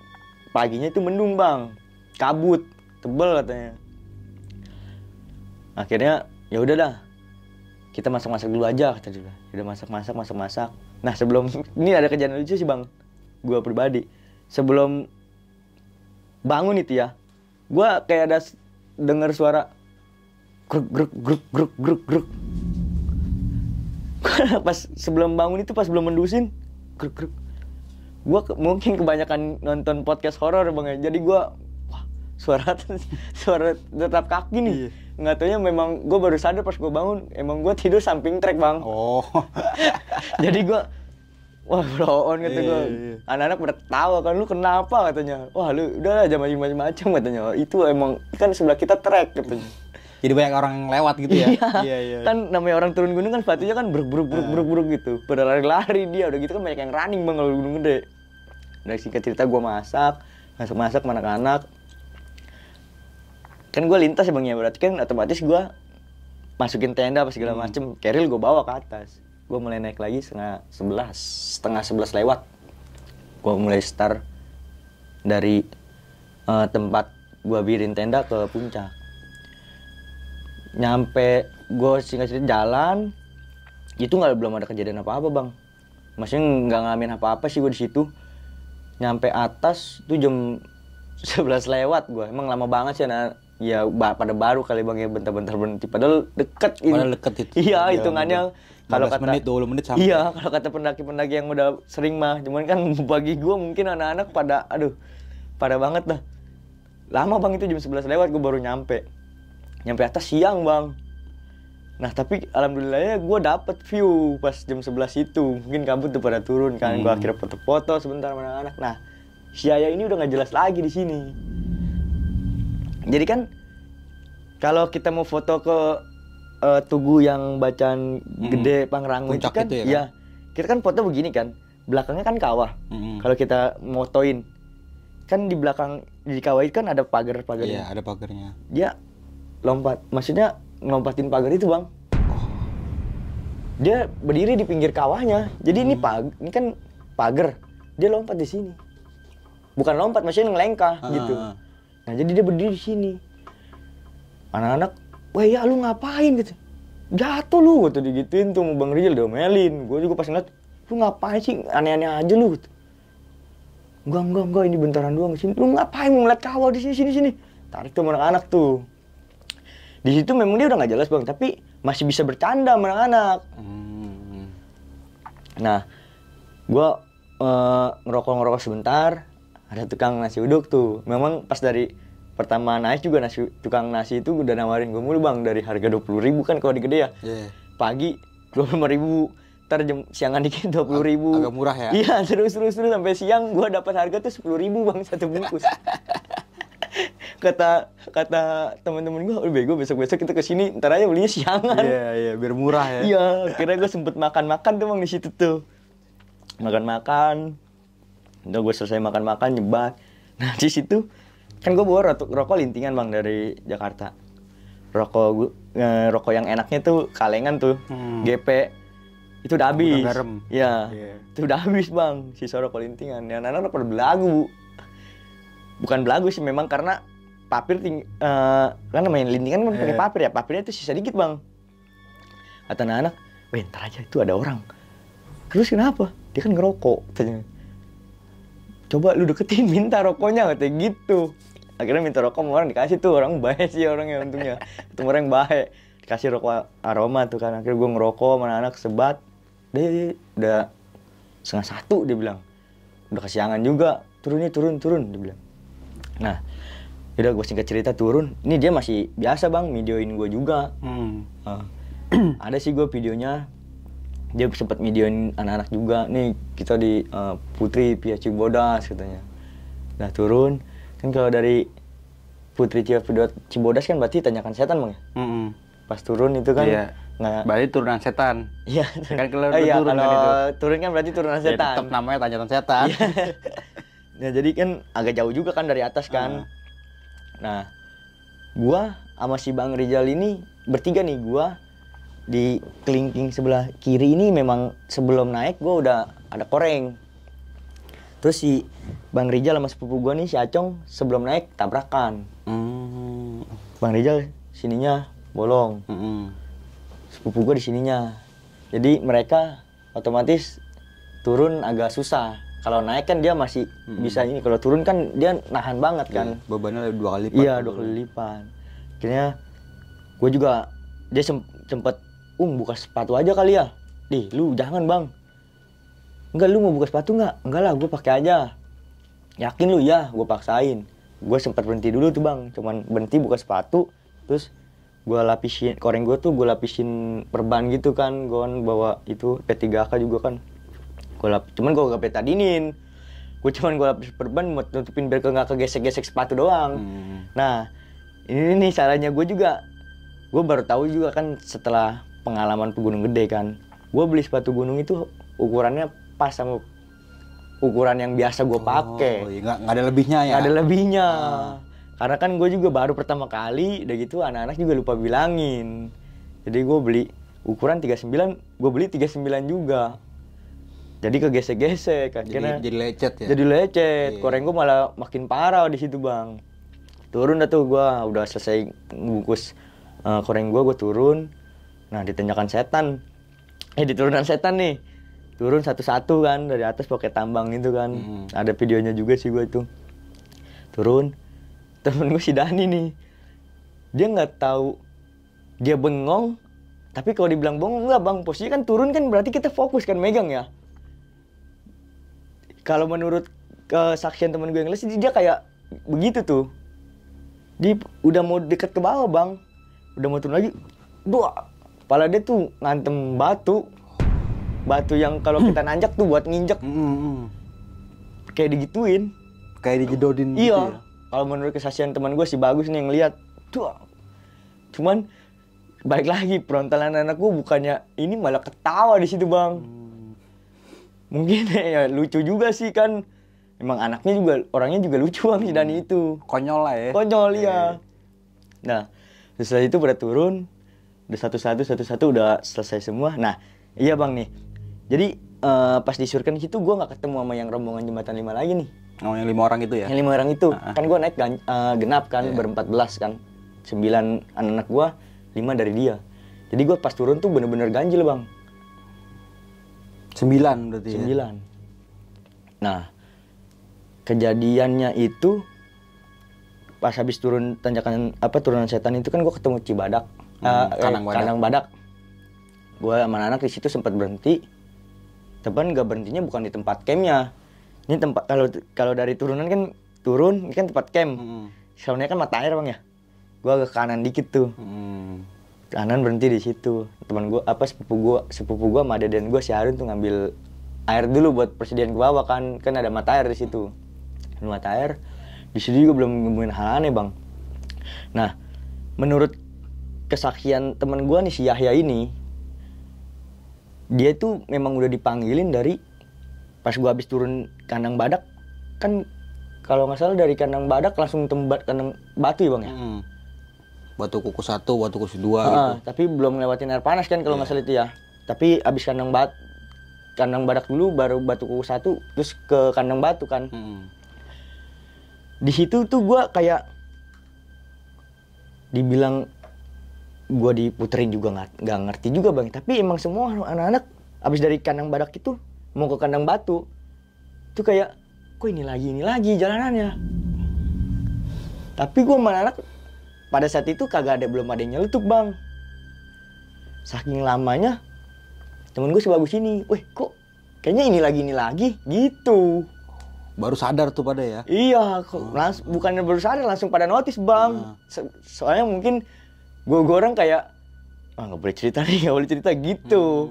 paginya itu mendung bang. Kabut, tebel katanya. Akhirnya ya udah dah, kita masak-masak dulu aja kata dia. Udah masak. Nah sebelum ini ada kejadian lucu sih bang, gue pribadi sebelum bangun itu ya, gue kayak ada dengar suara gruk. Pas sebelum bangun itu, pas belum mendusin gruk. Gue mungkin kebanyakan nonton podcast horor bang ya, jadi gue suara tetap kaki nih. Nggak taunya memang gue baru sadar pas gue bangun, emang gue tidur samping trek bang. Jadi gue wah blow on kata gue. Anak-anak pada tawa kan, lu kenapa katanya. Wah lu udah aja macam-macam katanya. Itu emang kan sebelah kita trek katanya. Jadi banyak orang yang lewat gitu ya. Iya. Kan namanya orang turun gunung kan sepatunya kan bruk gitu. Pada lari-lari dia, udah gitu kan banyak yang running bang kalau gunung gede. Udah singkat cerita gue masak sama anak-anak. Kan gue lintas ya bang ya, berarti kan otomatis gue masukin tenda apa segala macem. Keril gue bawa ke atas. Gue mulai naik lagi setengah 11 lewat. Gue mulai start dari tempat gue birin tenda ke puncak. Nyampe gue singkat cerita jalan, itu belum ada kejadian apa-apa bang. Maksudnya nggak ngalamin apa-apa sih gue di situ. Nyampe atas tuh jam 11 lewat gue. Emang lama banget sih ya pada baru kali bang ya, bentar-bentar berhenti. Padahal deket ini. Padahal deket itu. Iya hitungannya. Kalau kata 20 menit sampai. Iya, kalau kata pendaki-pendaki yang udah sering mah. Cuman kan bagi gue mungkin anak-anak pada banget dah. Lama bang itu jam 11 lewat gue baru nyampe. Nyampe atas siang bang. Nah tapi alhamdulillahnya gue dapet view pas jam 11 itu. Mungkin kabut tuh pada turun kan. Gue akhirnya foto-foto sebentar sama anak-anak. Nah si Yaya ini udah gak jelas lagi di sini. Jadi kan kalau kita mau foto ke Tugu yang bacaan gede Pangrango itu kan, itu ya, ya kita kan foto begini kan, belakangnya kan kawah. Kalau kita motoin kan di belakang di kawah itu kan ada pagar. Iya ada pagarnya. Dia lompat, maksudnya ngelompatin pagar itu bang. Dia berdiri di pinggir kawahnya, jadi ini kan pagar, dia lompat di sini. Bukan lompat, maksudnya ngelengkah gitu. Nah jadi dia berdiri di sini. Anak-anak, wah ya lu ngapain gitu? Jatuh lu gitu, digituin tuh Bang Rizal, diomelin. Gue juga pas ngeliat, lu ngapain sih, aneh-aneh aja lu gitu. Enggak, ini bentaran doang sini. Lu ngapain mau ngeliat kawah di sini? Tarik tuh anak-anak tuh. Di situ memang dia udah nggak jelas bang, tapi masih bisa bercanda sama anak-anak. Nah, gua ngerokok sebentar, ada tukang nasi uduk tuh. Memang pas dari pertama naik juga tukang nasi itu udah nawarin gue mulu bang, dari harga 20.000 kan kalau di gede ya. Pagi 25.000. Ntar siangan dikit 20.000. Agak murah ya? Iya, terus sampai siang gua dapat harga tuh 10.000 bang, satu bungkus. kata teman-teman gua, bego besok kita kesini, ntar aja belinya siangan. Iya, biar murah ya. Iya, akhirnya gua sempet makan tuh bang di situ tuh. Makan. Udah gua selesai makan nyebat. Nah di situ kan gua bawa rokok lintingan bang dari Jakarta. Rokok yang enaknya tuh kalengan tuh, GP. Itu udah habis. Iya. Itu udah habis bang, sisa rokok lintingan. Ya anak-anak pada belagu. Bukan belagu sih, memang karena papir kan namanya lintingan kan pakai papir ya. Papirnya itu sisa dikit bang. Kata anak-anak, ntar aja itu ada orang. Terus kenapa? Dia kan ngerokok. Katanya. Coba lu deketin, minta rokoknya, katanya gitu. Akhirnya minta rokok sama orang, dikasih tuh. Orang baik sih orangnya untungnya. Itu orang baik. Dikasih rokok aroma tuh kan. Akhirnya gue ngerokok sama anak sebat. Dia udah 1:30 dia bilang. Udah kesiangan juga. Turun dia bilang. Nah, udah gue singkat cerita turun. Ini dia masih biasa bang, videoin gue juga. Ada sih gue videonya. Dia sempat videoin anak-anak juga. Nih kita di Putri via Cibodas katanya. Nah turun. Kan kalau dari Putri Cibodas kan berarti tanyakan setan bang ya? Pas turun itu kan berarti turunan setan. Iya. Kan kalau turun kan itu. Turun kan berarti turunan setan. Ya, tetap namanya tanyakan setan. Nah, jadi kan agak jauh juga kan dari atas kan. Nah, gua sama si Bang Rizal ini bertiga nih, gua di kelingking sebelah kiri ini memang sebelum naik gua udah ada koreng. Terus si Bang Rizal sama sepupu gua nih si Acong sebelum naik tabrakan. Bang Rizal sininya bolong. Sepupu gua di sininya. Jadi mereka otomatis turun agak susah. Kalau naik kan dia masih bisa ini. Kalau turun kan dia nahan banget kan. Bebannya 2 kali lipat. Iya, 2 kali lipat. Akhirnya gue juga, dia sempet, buka sepatu aja kali ya. Lu jangan bang. Enggak, lu mau buka sepatu nggak? Enggak lah, gue pakai aja. Yakin lu? Ya, gue paksain. Gue sempat berhenti dulu tuh bang. Cuman berhenti buka sepatu. Terus gue lapisin, koreng gue tuh gue lapisin perban gitu kan. Gue kan bawa itu P3K juga kan. Cuman gue gak betadinin. Gue cuman gue lapis perban buat nutupin biar gak kegesek-gesek sepatu doang. Nah, ini nih salahnya gue juga. Gue baru tahu juga kan setelah pengalaman ke Gunung Gede kan. Gue beli sepatu gunung itu ukurannya pas sama ukuran yang biasa gue pakai. Oh, iya. Nggak ada lebihnya ya? Nggak ada lebihnya. Karena kan gue juga baru pertama kali, udah gitu anak-anak juga lupa bilangin. Jadi gue beli ukuran 39, gue beli 39 juga. Jadi kegesek-gesek akhirnya. Jadi lecet ya? Jadi lecet. Koreng gue malah makin parah di situ bang. Turun dah tuh gue, udah selesai bungkus koreng gue turun. Nah di tanjakan setan, di turunan setan nih. Turun satu-satu kan, dari atas pakai tambang itu kan. Ada videonya juga sih gue itu. Turun, temen gue si Dani nih. Dia nggak tahu, dia bengong. Tapi kalau dibilang bengong, enggak bang. Posisinya kan turun kan berarti kita fokus kan megang ya. Kalau menurut kesaksian temen gue yang lain, dia kayak begitu tuh. Dia udah mau deket ke bawah bang. Udah mau turun lagi. Duh, kepala dia tuh ngantem batu. Batu yang kalau kita nanjak tuh buat nginjek. Kayak digituin. Kayak dijedodin gitu iya. Ya? Kalau menurut kesaksian teman gue si Bagus nih yang lihat. Cuman balik lagi perontalan anak gue bukannya ini malah ketawa di situ bang. Mungkin ya lucu juga sih kan. Emang anaknya juga, orangnya juga lucu bang si Dani itu. Konyol lah ya. Konyol ya. Nah, Terus setelah itu pada turun, udah satu-satu udah selesai semua. Nah, iya bang nih. Jadi pas disuruhkan situ gue nggak ketemu sama yang rombongan jembatan 5 lagi nih. Oh, yang 5 orang itu ya? Yang 5 orang itu, kan gue naik genap kan, ber-14 kan. 9 anak gue, 5 dari dia. Jadi gue pas turun tuh bener-bener ganjil bang. 9 berarti 9. ya? Nah, kejadiannya itu pas habis turun tanjakan turunan setan itu kan gue ketemu Cibadak, Kandang Badak. Gue sama anak di situ sempat berhenti. Tapi nggak berhentinya bukan di tempat campnya. Ini tempat kalau dari turunan kan turun, ini kan tempat camp. Soalnya kan mata air bang ya. Gue agak kanan dikit tuh. Kanan berhenti di situ. Teman gue sepupu gue sama deden gue si Harun tuh ngambil air dulu buat persediaan ke bawah kan ada mata air di situ. Mata air di situ juga belum nemuin hal aneh bang. Nah, menurut kesaksian teman gue nih si Yahya ini, dia tuh memang udah dipanggilin dari pas gue habis turun Kandang Badak kan, kalau nggak salah dari Kandang Badak langsung tempat Kandang Batu ya bang ya. Batu Kuku 1, Batu Kuku 2 gitu. Tapi belum lewatin air panas kan kalau nggak salah itu ya. Tapi abis Kandang Badak dulu baru Batu Kuku 1 terus ke Kandang Batu kan. Di situ tuh gue kayak dibilang gue diputerin juga nggak ngerti juga bang. Tapi emang semua anak-anak abis dari Kandang Badak itu mau ke Kandang Batu tuh kayak kok ini lagi jalanannya. Tapi gue sama anak pada saat itu belum ada yang nyeletuk bang. Saking lamanya temen gue sebagus ini, weh kok kayaknya ini lagi gitu. Baru sadar tuh pada ya? Iya, bukannya baru sadar langsung pada notice bang. Soalnya mungkin gue orang kayak nggak boleh cerita gitu.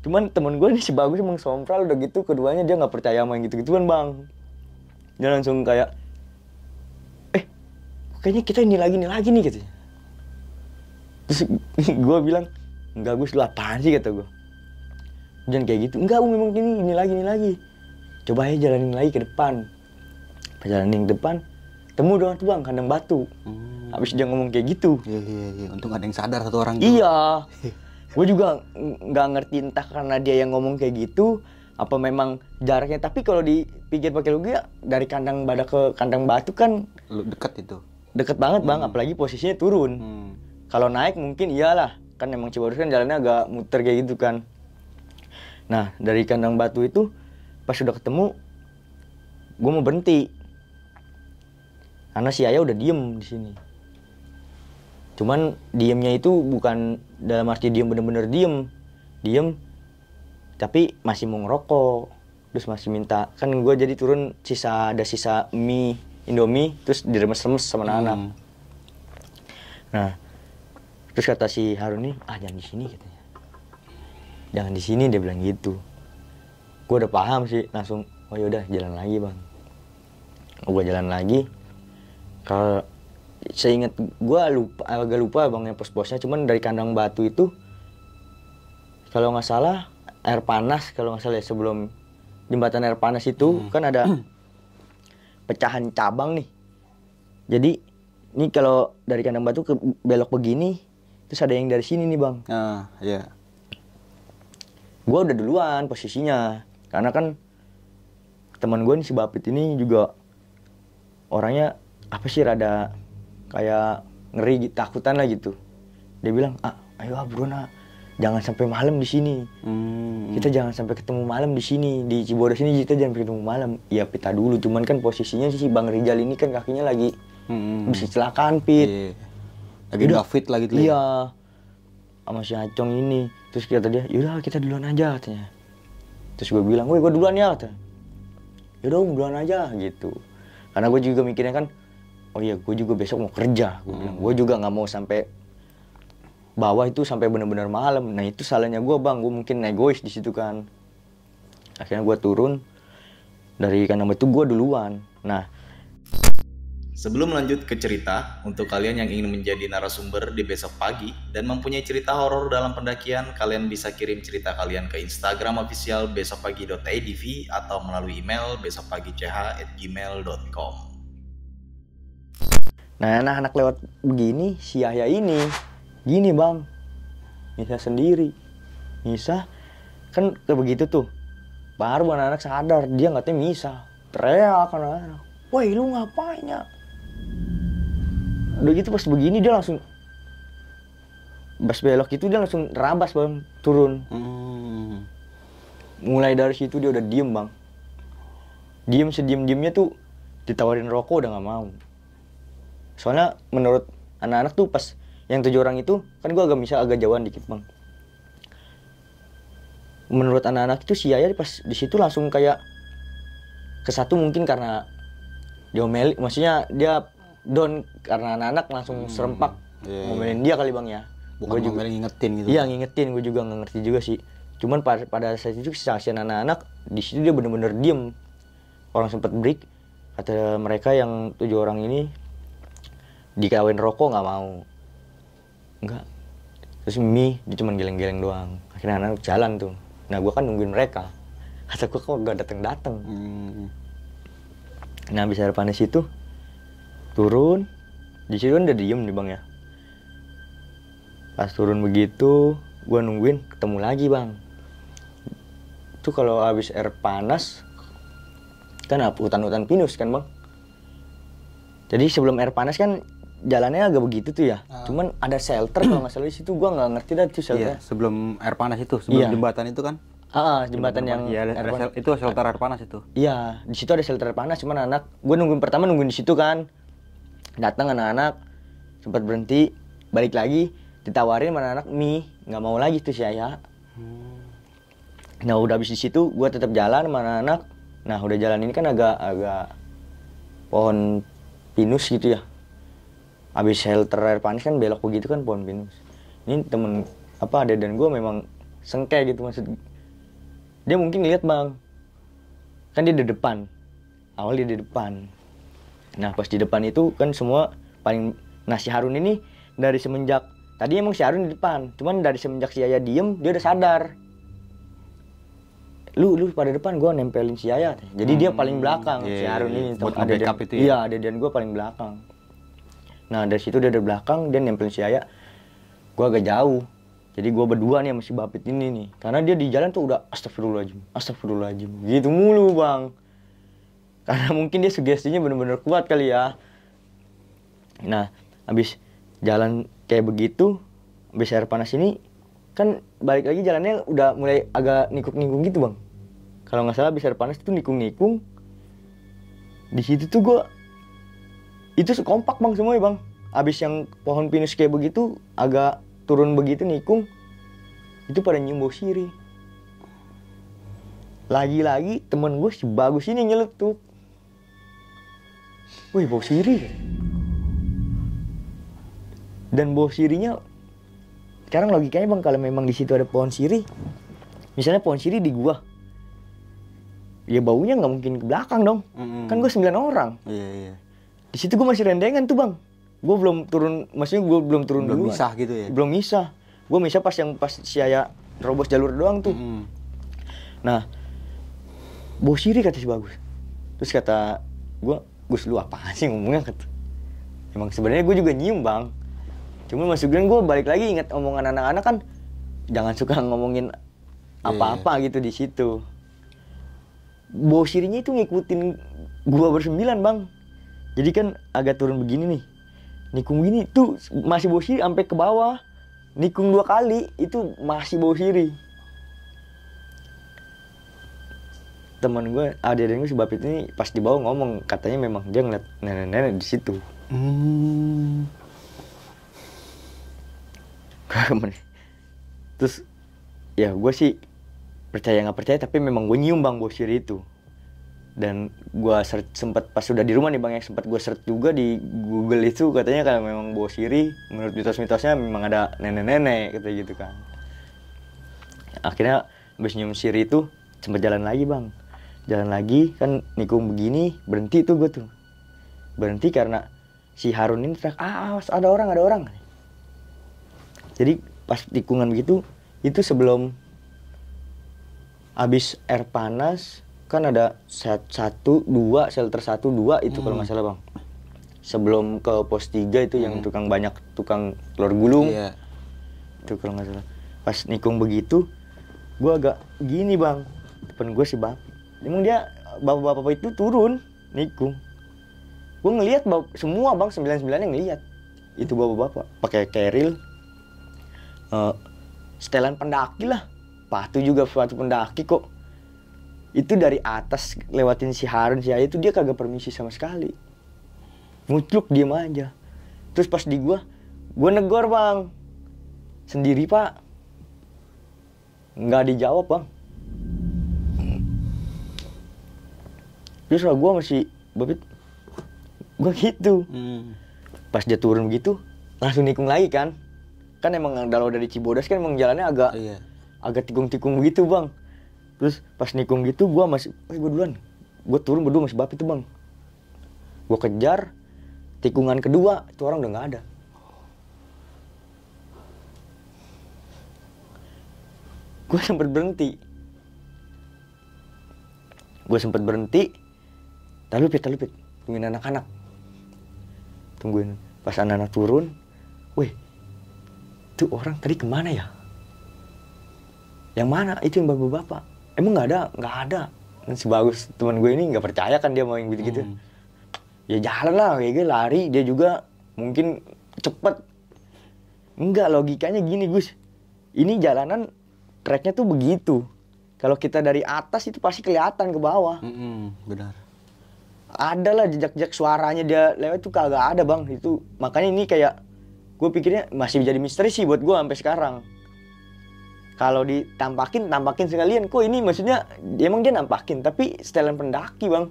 Cuman temen gue nih si bagus emang sompral udah gitu, keduanya dia nggak percaya sama yang gitu-gituan bang. Dia langsung kayak kayaknya kita ini lagi nih katanya. Terus gue bilang, enggak Gus, lu apaan sih kata gue. Jangan kayak gitu, enggak memang ini lagi. Coba aja jalanin lagi ke depan. Jalanin ke depan, temu dong tuh bang, Kandang Batu. Habis dia ngomong kayak gitu. Iya, untung ada yang sadar satu orang. Iya, gue juga nggak ngerti entah karena dia yang ngomong kayak gitu, apa memang jaraknya. Tapi kalau dipikir pakai logika, dari Kandang Badak ke Kandang Batu kan dekat itu. Deket banget bang, apalagi posisinya turun. Kalau naik mungkin iyalah, kan emang Cibarus kan jalannya agak muter kayak gitu kan. Nah dari Kandang Batu itu pas udah ketemu, gue mau berhenti karena si Ayah udah diem di sini. Cuman diemnya itu bukan dalam arti diem bener-bener diem, tapi masih mau ngerokok, terus masih minta. Kan gue jadi turun ada sisa mie Indomie, terus diremes-remes sama anak-anak. Nah, terus kata si Harun nih, jangan di sini katanya. Jangan di sini, dia bilang gitu. Gue udah paham sih, langsung, oh yaudah jalan lagi bang. Gue jalan lagi. Kalau seingat gue agak lupa bang yang pos-posnya, cuman dari Kandang Batu itu, kalau nggak salah air panas, kalau nggak salah ya, sebelum jembatan air panas itu kan ada pecahan cabang nih. Jadi ini kalau dari Kandang Batu ke belok begini, terus ada yang dari sini nih bang. Iya. Gue udah duluan posisinya, karena kan teman gue nih si Bapit ini juga orangnya apa sih rada kayak ngeri, takutan lah gitu. Dia bilang, ayo buruan jangan sampai malam di sini. Kita jangan sampai ketemu malam di sini, di Cibodas ini kita jangan ketemu malam. Ya pita dulu, cuman kan posisinya si Bang Rijal ini kan kakinya lagi bisa kecelakaan Pit. Lagi nggak fit lagi tuh. Iya, sama si Acong ini. Terus kata dia, yaudah kita duluan aja katanya. Terus gue bilang, gue duluan ya katanya. Yaudah duluan aja gitu. Karena gue juga mikirnya kan, oh iya gue juga besok mau kerja. Gue bilang, gue juga nggak mau sampai bawah itu sampai benar-benar malam. Nah itu salahnya gue bang, gue mungkin egois di situ kan. Akhirnya gue turun dari Kandang Batu, gue duluan. Nah sebelum lanjut ke cerita, untuk kalian yang ingin menjadi narasumber di besok pagi dan mempunyai cerita horor dalam pendakian, kalian bisa kirim cerita kalian ke Instagram official besokpagi.idv atau melalui email besokpagi.ch@gmail.com. Nah anak-anak lewat begini, si Yahya ini gini bang, Nisa sendiri, Nisa kan kayak begitu tuh, baru anak-anak sadar dia katanya Nisa, teriak anak-anak, woi lu ngapain ya? Udah gitu pas begini dia langsung, pas belok itu dia langsung rabas bang, turun. Mulai dari situ dia udah diem bang, diem sediem-diemnya tuh, ditawarin rokok udah nggak mau. Soalnya menurut anak-anak tuh pas yang 7 orang itu kan gue agak jauhan dikit bang. Menurut anak-anak itu si Yaya pas di situ langsung kayak kesatu mungkin karena diomeli, maksudnya dia down karena anak-anak langsung serempak ngomelin dia kali bang ya. Bukan ngomelin, ngingetin gitu. Iya ngingetin, gue juga nggak ngerti juga sih. Cuman pada saat itu kasihan anak-anak di situ dia bener-bener diem. Orang sempat break, kata mereka yang 7 orang ini dikawin rokok nggak mau, enggak. Terus mie dia cuma geleng-geleng doang. Akhirnya anak jalan tuh. Nah gue kan nungguin mereka. Kata gue kok gak dateng-dateng. Nah habis air panas itu turun. Di situ kan udah diem nih bang ya. Pas turun begitu gue nungguin ketemu lagi bang. Itu kalau habis air panas kan hutan-hutan pinus kan bang. Jadi sebelum air panas kan jalannya agak begitu tuh ya. Cuman ada shelter kalau nggak salah di situ, gua nggak ngerti dah tuh shelter. Iya, sebelum air panas itu, sebelum jembatan itu kan. Jembatan yang itu shelter air panas itu. Iya, di situ ada shelter air panas, cuman gua nungguin di situ kan. Datang anak-anak sempat berhenti, balik lagi ditawarin sama anak mie, nggak mau lagi tuh si Ayah. Nah, udah habis di situ gua tetap jalan sama anak-anak. Nah, udah jalan ini kan agak pohon pinus gitu ya. Habis shelter air panas kan belok begitu kan pohon pinus. Ini temen adek dan gue memang sengke gitu maksud. Dia mungkin ngeliat bang. Kan dia di depan. Awal dia di depan. Nah pas di depan itu kan semua paling. Nah si Harun ini dari semenjak. Tadi emang si Harun di depan. Cuman dari semenjak si Yaya diem dia udah sadar. Lu pada depan, gue nempelin si Yaya. Jadi dia paling belakang si Harun ini. Buat nge-backup itu ya? Iya adek dan gue paling belakang. Nah dari situ dia dari belakang, dia nempelin si Yaya. Gue agak jauh. Jadi gue berdua nih sama si Bapit ini nih. Karena dia di jalan tuh udah astagfirullahaladzim. Gitu mulu bang. Karena mungkin dia sugestinya bener-bener kuat kali ya. Nah habis jalan kayak begitu, habis air panas ini, kan balik lagi jalannya udah mulai agak nikung-nikung gitu bang. Kalau nggak salah habis air panas itu nikung-nikung. Di situ tuh gue itu sekompak bang semuanya bang. Abis yang pohon pinus kayak begitu agak turun begitu nikung, itu pada nyium bau sirih. Lagi-lagi temen gue si Bagus ini nyeletuk, wih bau sirih. Dan bau sirihnya sekarang logikanya bang, kalau memang di situ ada pohon sirih, misalnya pohon sirih di gua, ya baunya nggak mungkin ke belakang dong. Kan gue 9 orang. Iya. Di situ gue masih rendengan tuh bang. Gue belum turun, maksudnya gue belum turun dulu. Belum misah gitu ya? Belum misah. Gue misah pas si Ayah robos jalur doang tuh. Nah, bau sirih kata si Bagus. Terus kata gue, Gus lu apaan sih ngomongnya? Kata. Emang sebenarnya gue juga nyium bang. Cuma maksudnya gue balik lagi ingat omongan anak-anak kan, jangan suka ngomongin apa-apa gitu di situ. Bau sirihnya itu ngikutin gue bersembilan bang. Jadi kan agak turun begini nih, nikung gini tuh masih bau sirih sampai ke bawah. Nikung 2 kali itu masih bau sirih. Teman gue, adek dan gue si Bapit ini pas di bawah ngomong, katanya memang dia ngeliat nenek-nenek di situ. Terus ya gue sih percaya nggak percaya, tapi memang gue nyium bang bau sirih itu. Dan gue sempat pas sudah di rumah nih bang ya, sempat gue search juga di Google itu, katanya kalau memang bau sirih menurut mitos-mitosnya memang ada nenek-nenek gitu kan. Akhirnya habis nyium sirih itu sempat jalan lagi bang. Jalan lagi kan nikung begini, berhenti tuh gue tuh. Berhenti karena si Harun ini teriak, awas ada orang. Jadi pas tikungan begitu, itu sebelum habis air panas kan ada shelter 1, 2 itu kalau nggak salah bang. sebelum ke pos 3 itu yang tukang telur gulung. Iya. Itu kalau nggak salah. Pas nikung begitu, gue agak gini bang, depan gue si Bap. Emang dia bapak-bapak itu turun nikung. Gue ngelihat semua bang 99 yang ngelihat. Itu bapak-bapak pakai keril, setelan pendaki lah, sepatu pendaki kok. Itu dari atas lewatin si Harun si Ayah itu dia kagak permisi sama sekali. Ngucluk diem aja. Terus pas di gue negor bang. Sendiri pak. Nggak dijawab bang. Terus lah gue masih Babit. Gue gitu. Pas dia turun begitu langsung nikung lagi kan. Kan emang kalau dari Cibodas kan emang jalannya agak tikung-tikung begitu bang. Terus pas nikung gitu gue masih, gue duluan. Gue turun berdua masih Bapit tuh bang. Gue kejar, tikungan kedua itu orang udah nggak ada. Gue sempat berhenti. Lalu Pit, tungguin anak-anak. Tungguin pas anak-anak turun. Weh, itu orang tadi kemana ya? Yang mana? Itu yang bapak-bapak. Emang nggak ada. Dan si Bagus teman gue ini nggak percaya kan dia mau yang gitu-gitu. Ya jalan lah, kayak gitu lari. Dia juga mungkin cepet. Enggak, logikanya gini Gus. Ini jalanan treknya tuh begitu. Kalau kita dari atas itu pasti kelihatan ke bawah. Benar. Ada lah jejak-jejak suaranya dia lewat tuh kagak ada bang. Itu makanya ini kayak gue pikirnya masih jadi misteri sih buat gue sampai sekarang. Kalau ditampakin sekalian. Kok ini maksudnya emang dia nampakin tapi setelan pendaki bang.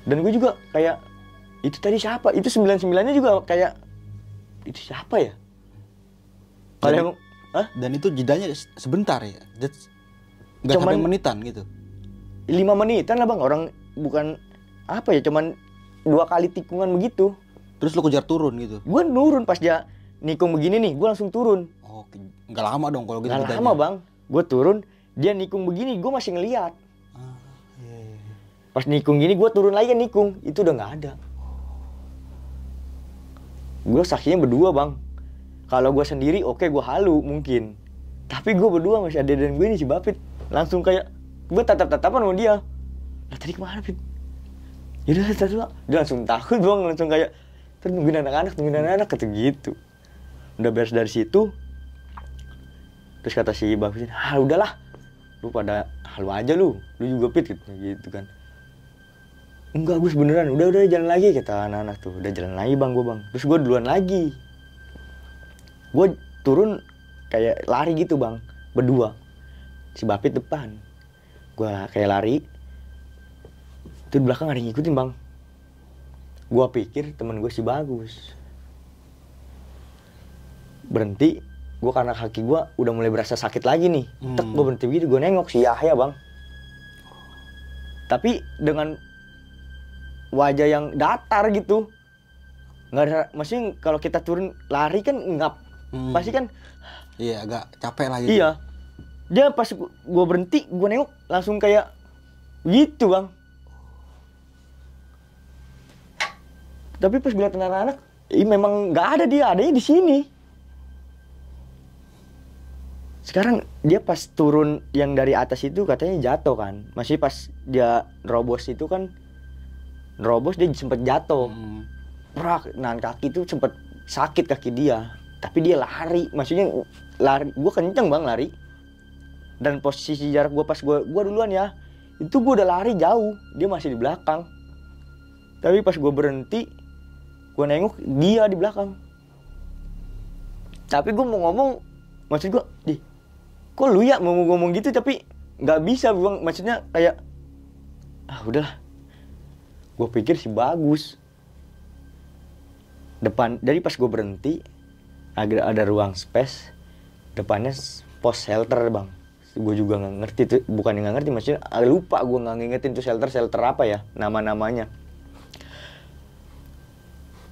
Dan gue juga kayak itu tadi siapa? Itu 99-nya juga kayak itu siapa ya? Kalau emang Dan itu jedanya sebentar ya. Nggak sampai menitan gitu. 5 menitan lah bang. Orang bukan apa ya, cuman 2 kali tikungan begitu. Terus lu kejar turun gitu? Gue nurun pas dia nikung begini nih, gue langsung turun. Oh, nggak lama dong kalau gitu. Nggak lama bang. Gue turun, dia nikung begini, gue masih ngeliat. Iya. Pas nikung gini, gue turun lagi nikung. Itu udah nggak ada. Gue saksinya berdua bang. Kalau gue sendiri, oke gue halu mungkin. Tapi gue berdua masih ada dan gue ini si Bapit. Langsung kayak, gue tatap-tatapan sama dia. Lah tadi kemana Pit? Yaudah tadi lah. Dia langsung takut bang, langsung kayak tungguin anak-anak kata gitu. Udah beres dari situ. Terus kata si Bapit, udahlah. Lu pada halu aja lu juga Pit gitu kan. Enggak Gus beneran, udah jalan lagi kata anak-anak tuh. Udah jalan lagi bang gue bang. Terus gue duluan lagi. Gue turun kayak lari gitu bang, berdua. Si Bapit depan. Gue kayak lari. Itu di belakang ada yang ngikutin bang. Gue pikir temen gue si Bagus. Berhenti. Gue karena kaki gue udah mulai berasa sakit lagi nih. Tek gue berhenti gitu, gue nengok si Yahya bang. Tapi dengan wajah yang datar gitu. Nggak ada, maksudnya kalau kita turun lari kan ngap. Pasti kan. Iya agak capek lah gitu. Iya. Dia pas gue berhenti, gue nengok langsung kayak gitu bang. Tapi pas gue liat anak-anak, memang nggak ada dia, adanya di sini. Sekarang dia pas turun yang dari atas itu katanya jatuh kan. Masih pas dia nerobos itu kan, nerobos dia sempet jatuh. Prak, nahan kaki itu sempet sakit kaki dia. Tapi dia lari, maksudnya lari, gue kenceng bang lari. Dan posisi jarak gue pas gue duluan ya, itu gue udah lari jauh, dia masih di belakang. Tapi pas gue berhenti, gue nengok dia di belakang. Tapi gue mau ngomong, maksud gue, kok lu ya mau ngomong gitu tapi nggak bisa bang, maksudnya kayak, udahlah. Gue pikir sih bagus. Depan, jadi pas gue berhenti, ada ruang space, depannya pos shelter bang. Gue juga nggak ngerti tuh, bukan nggak ngerti, maksudnya lupa gue nggak ngingetin tuh shelter apa ya nama-namanya.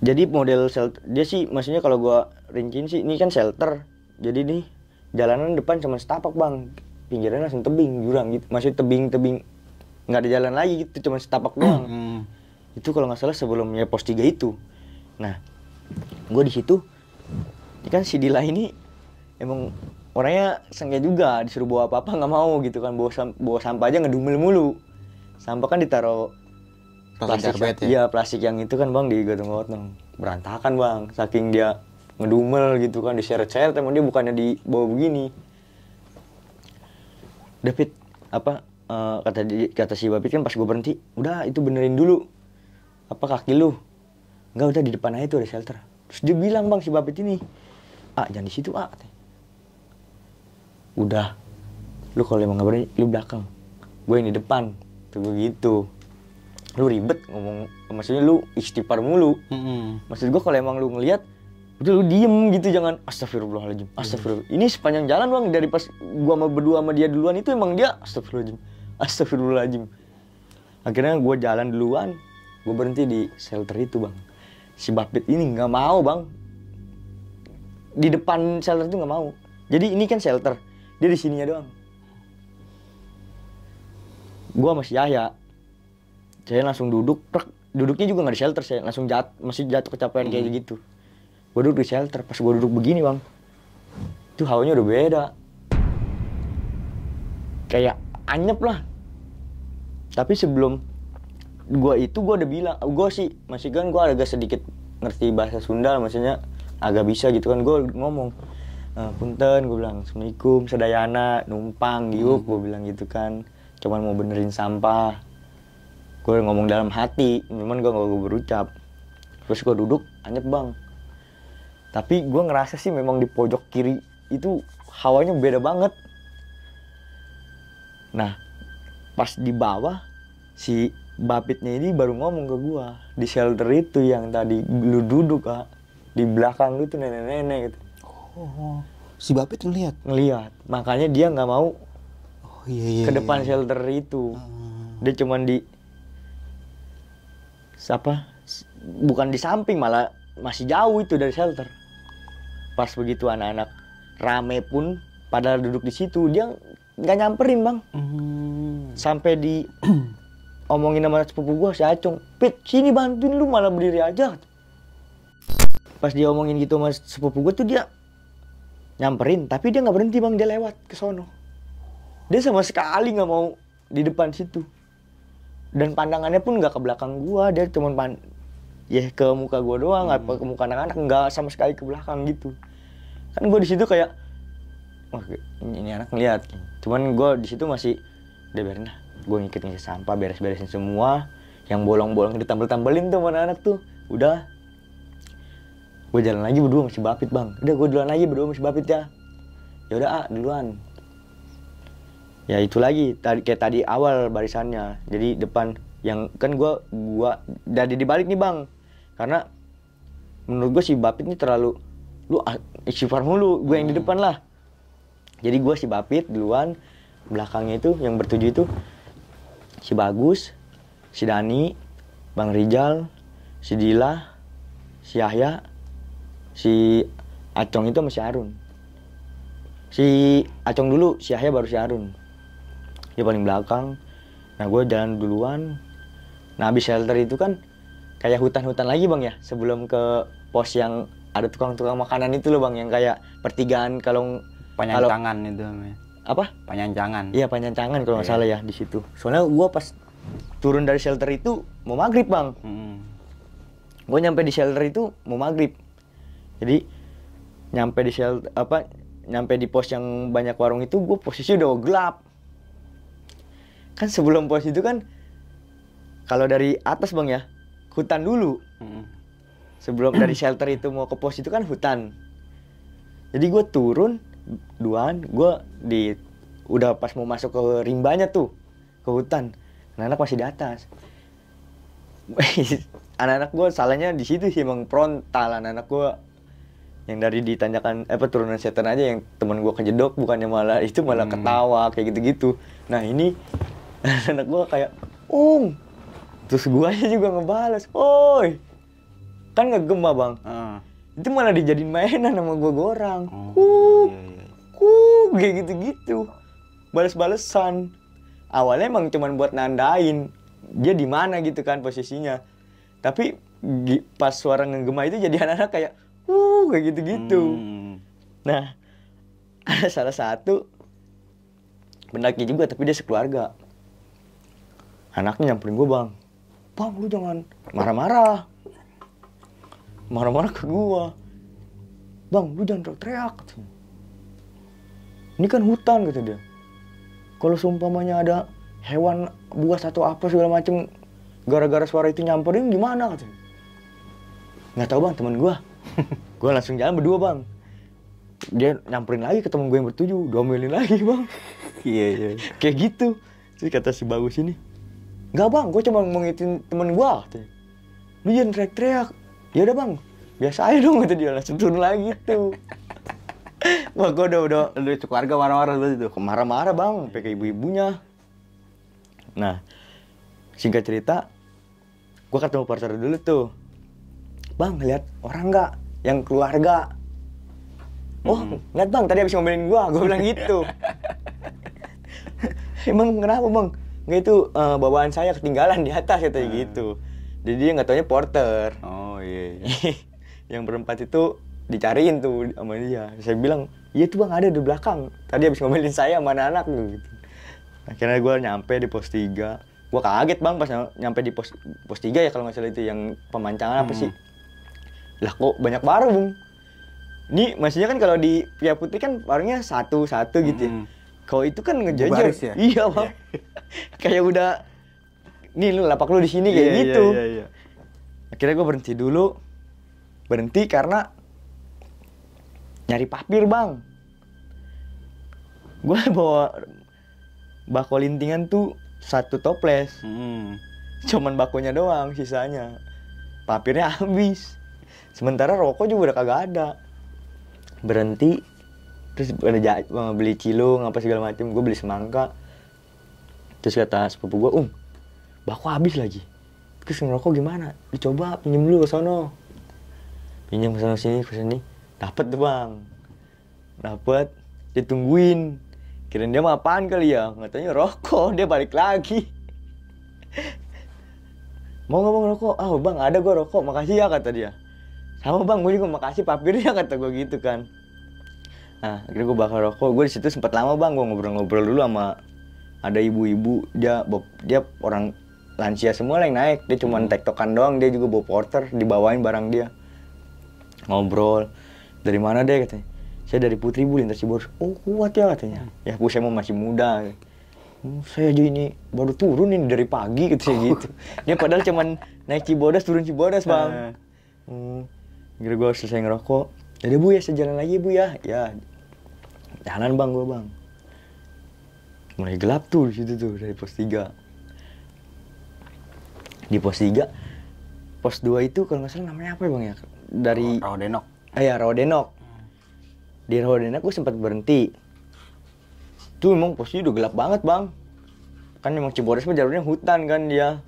Jadi model shelter dia sih, maksudnya kalau gue rinciin sih ini kan shelter. Jadi nih jalanan depan cuma setapak bang, pinggirnya langsung tebing jurang gitu, maksudnya tebing nggak ada jalan lagi gitu, cuma setapak doang. Itu kalau nggak salah sebelumnya pos 3 itu. Nah, gue di situ, ini kan si Dila ini emang orangnya sengit juga, disuruh bawa apa-apa nggak mau gitu kan, bawa sampah aja ngedumel mulu. Sampah kan ditaruh plastik karbet ya? Iya, plastik yang itu kan bang digotong-gotong, berantakan bang, saking dia ngedumel gitu kan, diseret-seret, emang dia bukannya dibawa begini. David apa kata si Bapit kan pas gue berhenti, udah itu benerin dulu apa kaki lu, nggak udah di depan aja tuh ada shelter. Terus dia bilang bang si Bapit ini, jangan di situ udah lu kalau emang nggak berani lu belakang, gue yang di depan tuh begitu. Lu ribet ngomong, maksudnya lu istighfar mulu. Maksud gue kalau emang lu ngelihat udah lu diem gitu, jangan astagfirullahaladzim, astagfirullah. Ini sepanjang jalan bang, dari pas gua berdua sama dia duluan itu emang dia astagfirullahaladzim. Akhirnya gua jalan duluan, gua berhenti di shelter itu bang. Si Bapit ini nggak mau bang, di depan shelter itu nggak mau. Jadi ini kan shelter, dia di sininya doang. Gua masih Yahya, saya langsung duduknya juga nggak di shelter, saya langsung masih jatuh kecapean kayak gitu. Gue duduk di shelter, pas gue duduk begini bang, itu hawanya udah beda, kayak anyep lah. Tapi sebelum gue udah bilang, gue sih masih kan gue agak sedikit ngerti bahasa Sunda, maksudnya agak bisa gitu kan, gue ngomong, punten, gue bilang, assalamualaikum, sedayana, numpang, yuk, gue bilang gitu kan, cuman mau benerin sampah. Gue ngomong dalam hati, cuman gue gak berucap. Terus gue duduk, anyep bang. Tapi gue ngerasa sih memang di pojok kiri itu hawanya beda banget. Nah, pas di bawah si Bapitnya ini baru ngomong ke gue, di shelter itu yang tadi lu duduk di belakang itu nenek-nenek gitu. Oh, si Bapit ngelihat. Makanya dia nggak mau ke depan iya. shelter itu. Dia cuman bukan di samping, malah masih jauh itu dari shelter. Pas begitu anak-anak rame pun pada duduk di situ, dia nggak nyamperin bang. Sampai di omongin sama sepupu gue si Acung, Pit sini bantuin, lu malah berdiri aja. Pas dia omongin gitu sama sepupu gue tuh, dia nyamperin, tapi dia nggak berhenti bang, dia lewat ke sono. Dia sama sekali nggak mau di depan situ, dan pandangannya pun nggak ke belakang gue, dia cuma ke muka gue doang, apa ke muka anak-anak, nggak sama sekali ke belakang gitu. Kan gue di situ kayak, wah ini anak ngeliat. Cuman gue di situ masih, udah biarin lah, gue ngikut sampah, beres-beresin semua, yang bolong-bolong ditambel-tambelin tuh sama anak tuh. Udah, gue jalan lagi berdua masih Bapit bang. Udah gue duluan lagi berdua masih Bapit ya. Ya udah duluan. Ya itu lagi, kayak tadi awal barisannya. Jadi depan yang kan gue dari dibalik nih bang. Karena menurut gue si Bapit ini terlalu, lu istighfar mulu, gue yang di depan lah. Jadi gue si Bapit duluan, belakangnya itu yang bertujuh itu si Bagus, si Dani, Bang Rijal, si Dila, si Yahya, si Acong itu sama si Arun. Si Acong dulu, si Yahya baru si Arun. Dia paling belakang. Nah gue jalan duluan. Nah habis shelter itu kan kayak hutan-hutan lagi bang ya, sebelum ke pos yang ada tukang-tukang makanan itu loh bang, yang kayak pertigaan kalau Panyancangan itu namanya. Apa? Panyancangan. Iya Panyancangan kalau nggak salah ya di situ. Soalnya gue pas turun dari shelter itu mau maghrib bang. Gue nyampe di shelter itu mau maghrib. Jadi nyampe di pos yang banyak warung itu, gue posisi udah gelap. Kan sebelum pos itu kan kalau dari atas bang ya, hutan dulu. Sebelum dari shelter itu mau ke pos itu kan hutan. Jadi gue turun duluan, gue udah pas mau masuk ke rimbanya tuh, ke hutan. Anak-anak masih di atas. Anak-anak gue salahnya di situ sih, emang frontal anak-anak gue. Yang dari ditanyakan turunan setan aja, yang teman gue kejedok, bukannya malah ketawa kayak gitu-gitu. Nah ini anak gue kayak terus gue aja juga ngebales, oi, kan ngegema bang. Itu malah dijadiin mainan sama gue orang. Kayak gitu-gitu, bales-balesan. Awalnya emang cuman buat nandain dia di mana gitu kan posisinya. Tapi pas suara ngegema itu jadi anak-anak kayak kayak gitu-gitu. Nah, ada salah satu pendaki juga tapi dia sekeluarga. Anaknya nyamperin gue, Bang, lu jangan marah-marah. Marah-marah ke gue. Bang, lu jangan teriak. Ini kan hutan, kata dia. Kalau seumpamanya ada hewan buas atau apa segala macem, gara-gara suara itu nyamperin gimana, katanya. Nggak tahu, Bang, temen gue. Gue langsung jalan berdua, Bang. Dia nyamperin lagi ke temen gue yang bertujuh, domelin lagi, Bang. Iya. Kayak gitu. Terus kata si Bagus ini, nggak, Bang, gue cuma mau ngitin temen gue, katanya. Lu jangan teriak-teriak. Ya udah, Bang, biasa aja dong, kata dia. Langsung turun lagi tuh. Wah, gue udah keluarga marah-marah berarti tuh. marah-marah, Bang, sampai ke ibu-ibunya. Nah, singkat cerita, gue ketemu partner dulu tuh. Bang, lihat orang nggak? Yang keluarga. Oh, lihat, Bang, tadi habis ngomelin gue bilang gitu. Emang kenapa, Bang? Nggak, itu bawaan saya ketinggalan di atas, katanya gitu. Jadi dia nggak taunya porter. Oh iya. Yang berempat itu dicariin tuh sama dia. Saya bilang, iya tuh, Bang, ada di belakang. Tadi habis ngomelin saya sama anak gitu. Akhirnya gue nyampe di pos 3. Gue kaget, Bang, pas nyampe di pos 3 ya kalau nggak salah itu yang pemancangan apa sih. Lah kok banyak warung. Ini maksudnya kan kalau di Pia Putih kan warungnya satu-satu gitu ya. Kalau itu kan ngejajar. Ya? Iya, Bang. Kayak udah, nih lu lapak lu di sini kayak gitu. Iya. Akhirnya gue berhenti dulu. Berhenti karena nyari papir, Bang. Gue bawa bako lintingan tuh 1 toples. Cuman bakonya doang sisanya. Papirnya habis. Sementara rokok juga udah kagak ada. Berhenti. Terus ada beli cilung apa segala macam. Gue beli semangka. Terus kata sepupu gue, bako habis lagi. Terus ngerokok gimana? Dicoba pinjem dulu ke sono. Pinjem ke sini. Dapet tuh, Bang. Dapet. Ditungguin. Kirain dia mah apaan kali ya? Katanya rokok. Dia balik lagi. Mau nggak, Bang, rokok? Bang, ada gue rokok. Makasih ya, kata dia. Sama, Bang, gue juga makasih papirnya, kata gue gitu kan. Nah, akhirnya gue bakal rokok. Gue di situ sempat lama, Bang. Gue ngobrol-ngobrol dulu sama ada ibu-ibu. Dia orang lansia semua lah yang naik. Dia cuma tektokan doang. Dia juga bawa porter. Dibawain barang dia. Ngobrol. Dari mana deh, katanya? Saya dari Putri, Bu, lintas Cibodas. Oh, kuat ya, katanya. Ya, Bu, saya mau masih muda. Saya aja ini baru turun ini dari pagi, katanya gitu. Dia padahal cuman naik Cibodas, turun Cibodas, Bang. Akhirnya gue selesai ngerokok. Jadi, Bu, ya, saya jalan lagi, Bu, ya. Ya, jalan, Bang, gue, Bang. Mulai gelap tuh di situ tuh, dari pos 3. Di pos 3, pos 2 itu kalau nggak salah namanya apa ya, Bang, ya? Dari Rawadenok. Ya, Rawadenok. Di Rawadenok gue sempat berhenti. Tuh emang posnya udah gelap banget, Bang. Kan emang Cibodas mah jalurnya hutan kan dia.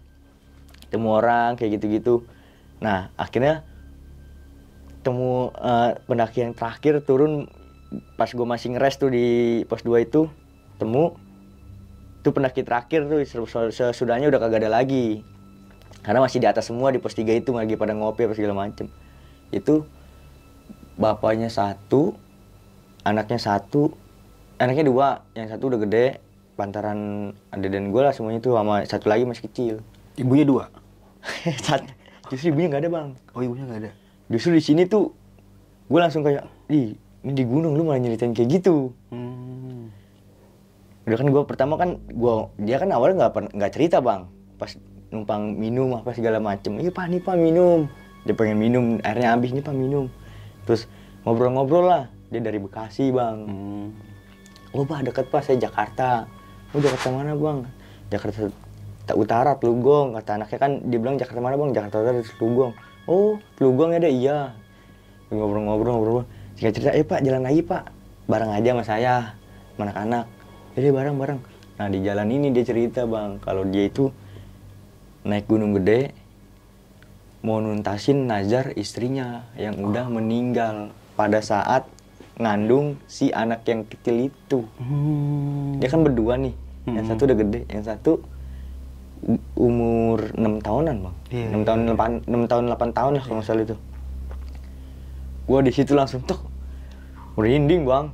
Temu orang kayak gitu-gitu. Nah, akhirnya temu pendaki yang terakhir turun pas gue masih ngeres tuh di pos 2 itu. Temu tuh pendaki terakhir tuh sesudahnya udah kagak ada lagi. Karena masih di atas semua di pos 3 itu lagi pada ngopi apa segala macem. Itu bapaknya 1, anaknya 1, anaknya 2, yang 1 udah gede, pantaran Ade dan gue lah semuanya tuh, sama 1 lagi masih kecil. Ibunya 2? Justru ibunya nggak ada, Bang. Oh, ibunya nggak ada. Justru di sini tuh gue langsung kayak, ini di gunung lu malah nyeritain kayak gitu. Udah kan gue pertama kan dia kan awalnya nggak cerita, Bang. Pas numpang minum apa segala macem, iya, Pak, nih, Pak, minum. Dia pengen minum, airnya habis, nih, Pak, minum. Terus ngobrol-ngobrol lah. Dia dari Bekasi, Bang. Oh, Pak, deket, Pak, saya Jakarta. Oh, Jakarta mana, Bang? Jakarta Utara, Telugong. Kata anaknya kan, dia bilang Jakarta mana, Bang? Jakarta Utara, Telugong. Oh, Telugong ya, iya. Ngobrol-ngobrol. Singkat cerita, Pak, jalan lagi, Pak. Bareng aja sama saya, sama anak-anak. Jadi bareng-bareng. Nah, di jalan ini dia cerita, Bang, kalau dia itu naik Gunung Gede, mau nuntasin nazar istrinya yang udah meninggal pada saat ngandung si anak yang kecil itu. Dia kan berdua nih, yang 1 udah gede, yang 1 umur 6 tahunan bang. Iya, 6 tahun 6 tahun 8 tahun lah kalau nggak salah itu. Gua di situ langsung tuh merinding bang.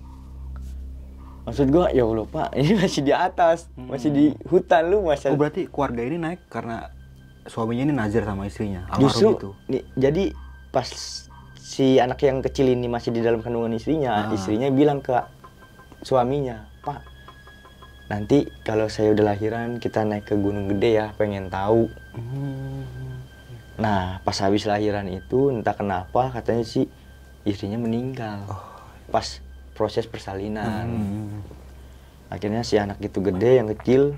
Maksud gua ya Allah Pak, ini masih di atas, masih di hutan lu masa. Oh berarti keluarga ini naik karena suaminya ini nazar sama istrinya, Justru almarhum itu. nih, jadi pas si anak yang kecil ini masih di dalam kandungan istrinya, istrinya bilang ke suaminya, Pak, nanti kalau saya udah lahiran kita naik ke Gunung Gede ya, pengen tahu. Nah pas habis lahiran itu entah kenapa katanya si istrinya meninggal pas proses persalinan. Akhirnya si anak itu gede, yang kecil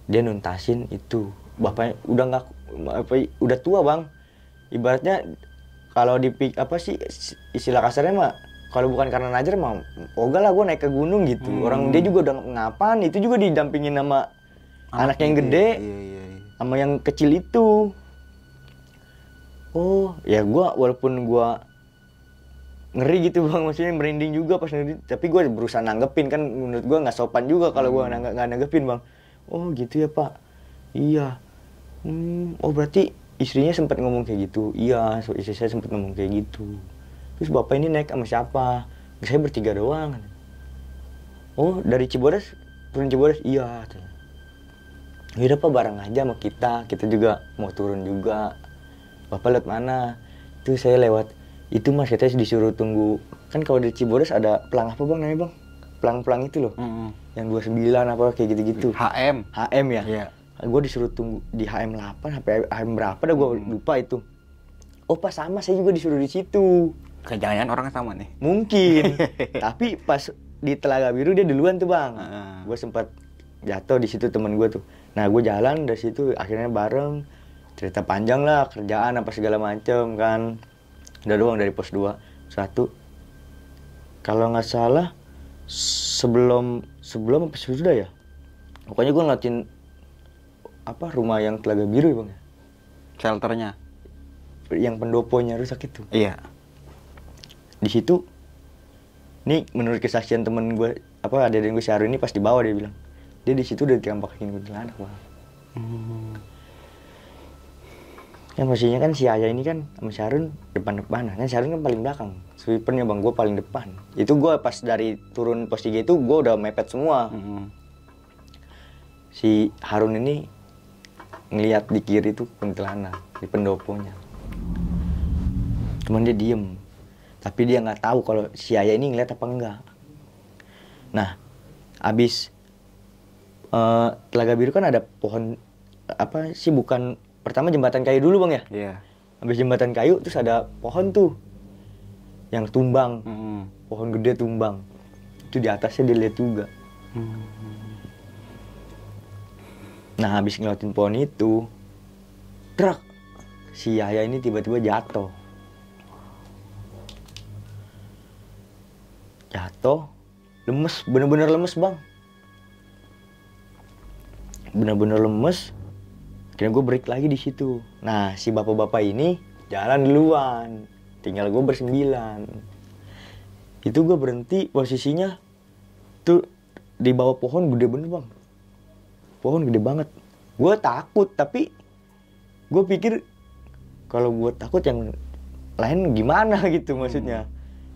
dia nuntasin itu. Bapaknya udah nggak udah tua bang. Ibaratnya kalau istilah kasarnya mah, kalau bukan karena najar mah ogah lah gue naik ke gunung gitu. Orang dia juga udah ngapain, itu juga didampingin sama anak yang gede, sama yang kecil itu. Oh ya gue walaupun gue ngeri gitu bang, maksudnya merinding juga pas ngeri, tapi gue berusaha nanggepin, kan menurut gue nggak sopan juga kalau gue nggak nanggepin bang. Oh gitu ya Pak, iya. Oh berarti istrinya sempat ngomong kayak gitu. Iya, istri saya sempat ngomong kayak gitu. Terus bapak ini naik sama siapa? Saya bertiga doang. Oh dari Cibodas, turun Cibodas? Iya. Yaudah Pak, bareng aja sama kita juga mau turun juga. Bapak lihat mana? Itu saya lewat itu mas, kita disuruh tunggu, kan kalau di Cibodas ada pelang apa bang namanya bang, pelang itu loh, yang 29 apa kayak gitu-gitu. HM ya. Iya. Gue disuruh tunggu di HM 8 sampai HM berapa dah gue lupa itu. Oh pas sama, saya juga disuruh di situ. Jangan-jangan orangnya sama nih. Mungkin. Tapi pas di Telaga Biru dia duluan tuh bang. Gue sempat jatuh di situ temen gue tuh. Nah gue jalan dari situ akhirnya bareng, cerita panjang lah, kerjaan apa segala macem kan. Udah doang dari pos 2. Satu, kalau nggak salah sebelum apa sudah ya, pokoknya gue ngeliatin apa rumah yang Telaga Biru ya bang ya, Shelternya yang pendoponya rusak itu. iya. Di situ nih menurut kesaksian temen gue apa ada gue Syarun ini, pas di bawah dia bilang dia di situ udah ditampakin kuntilanak bang. Kan posisinya kan si Ayah ini kan sama Syarun depan-depan, kan Syarun kan paling belakang, sweepernya bang, gue paling depan. Itu gue pas dari turun pos 3 itu gue udah mepet semua. Si Harun ini ngelihat di kiri tuh kuntilanak di pendoponya, cuman dia diem, tapi dia nggak tahu kalau si Ayah ini ngeliat apa enggak. Nah abis Telaga Biru kan ada pohon apa sih, bukan, pertama jembatan kayu dulu bang ya. Iya. Habis jembatan kayu terus ada pohon tuh yang tumbang, pohon gede tumbang. Itu di atasnya dia lihat juga. Nah habis ngeliatin pohon itu, truk si Yahya ini tiba-tiba jatuh. Lemes, bener-bener lemes bang. Bener-bener lemes. Akhirnya gue break lagi di situ. Nah si bapak-bapak ini jalan duluan, tinggal gue bersembilan. Itu gue berhenti, posisinya tuh di bawah pohon gede bener bang. Pohon gede banget. Gue takut, tapi gue pikir kalau gue takut yang lain gimana gitu maksudnya.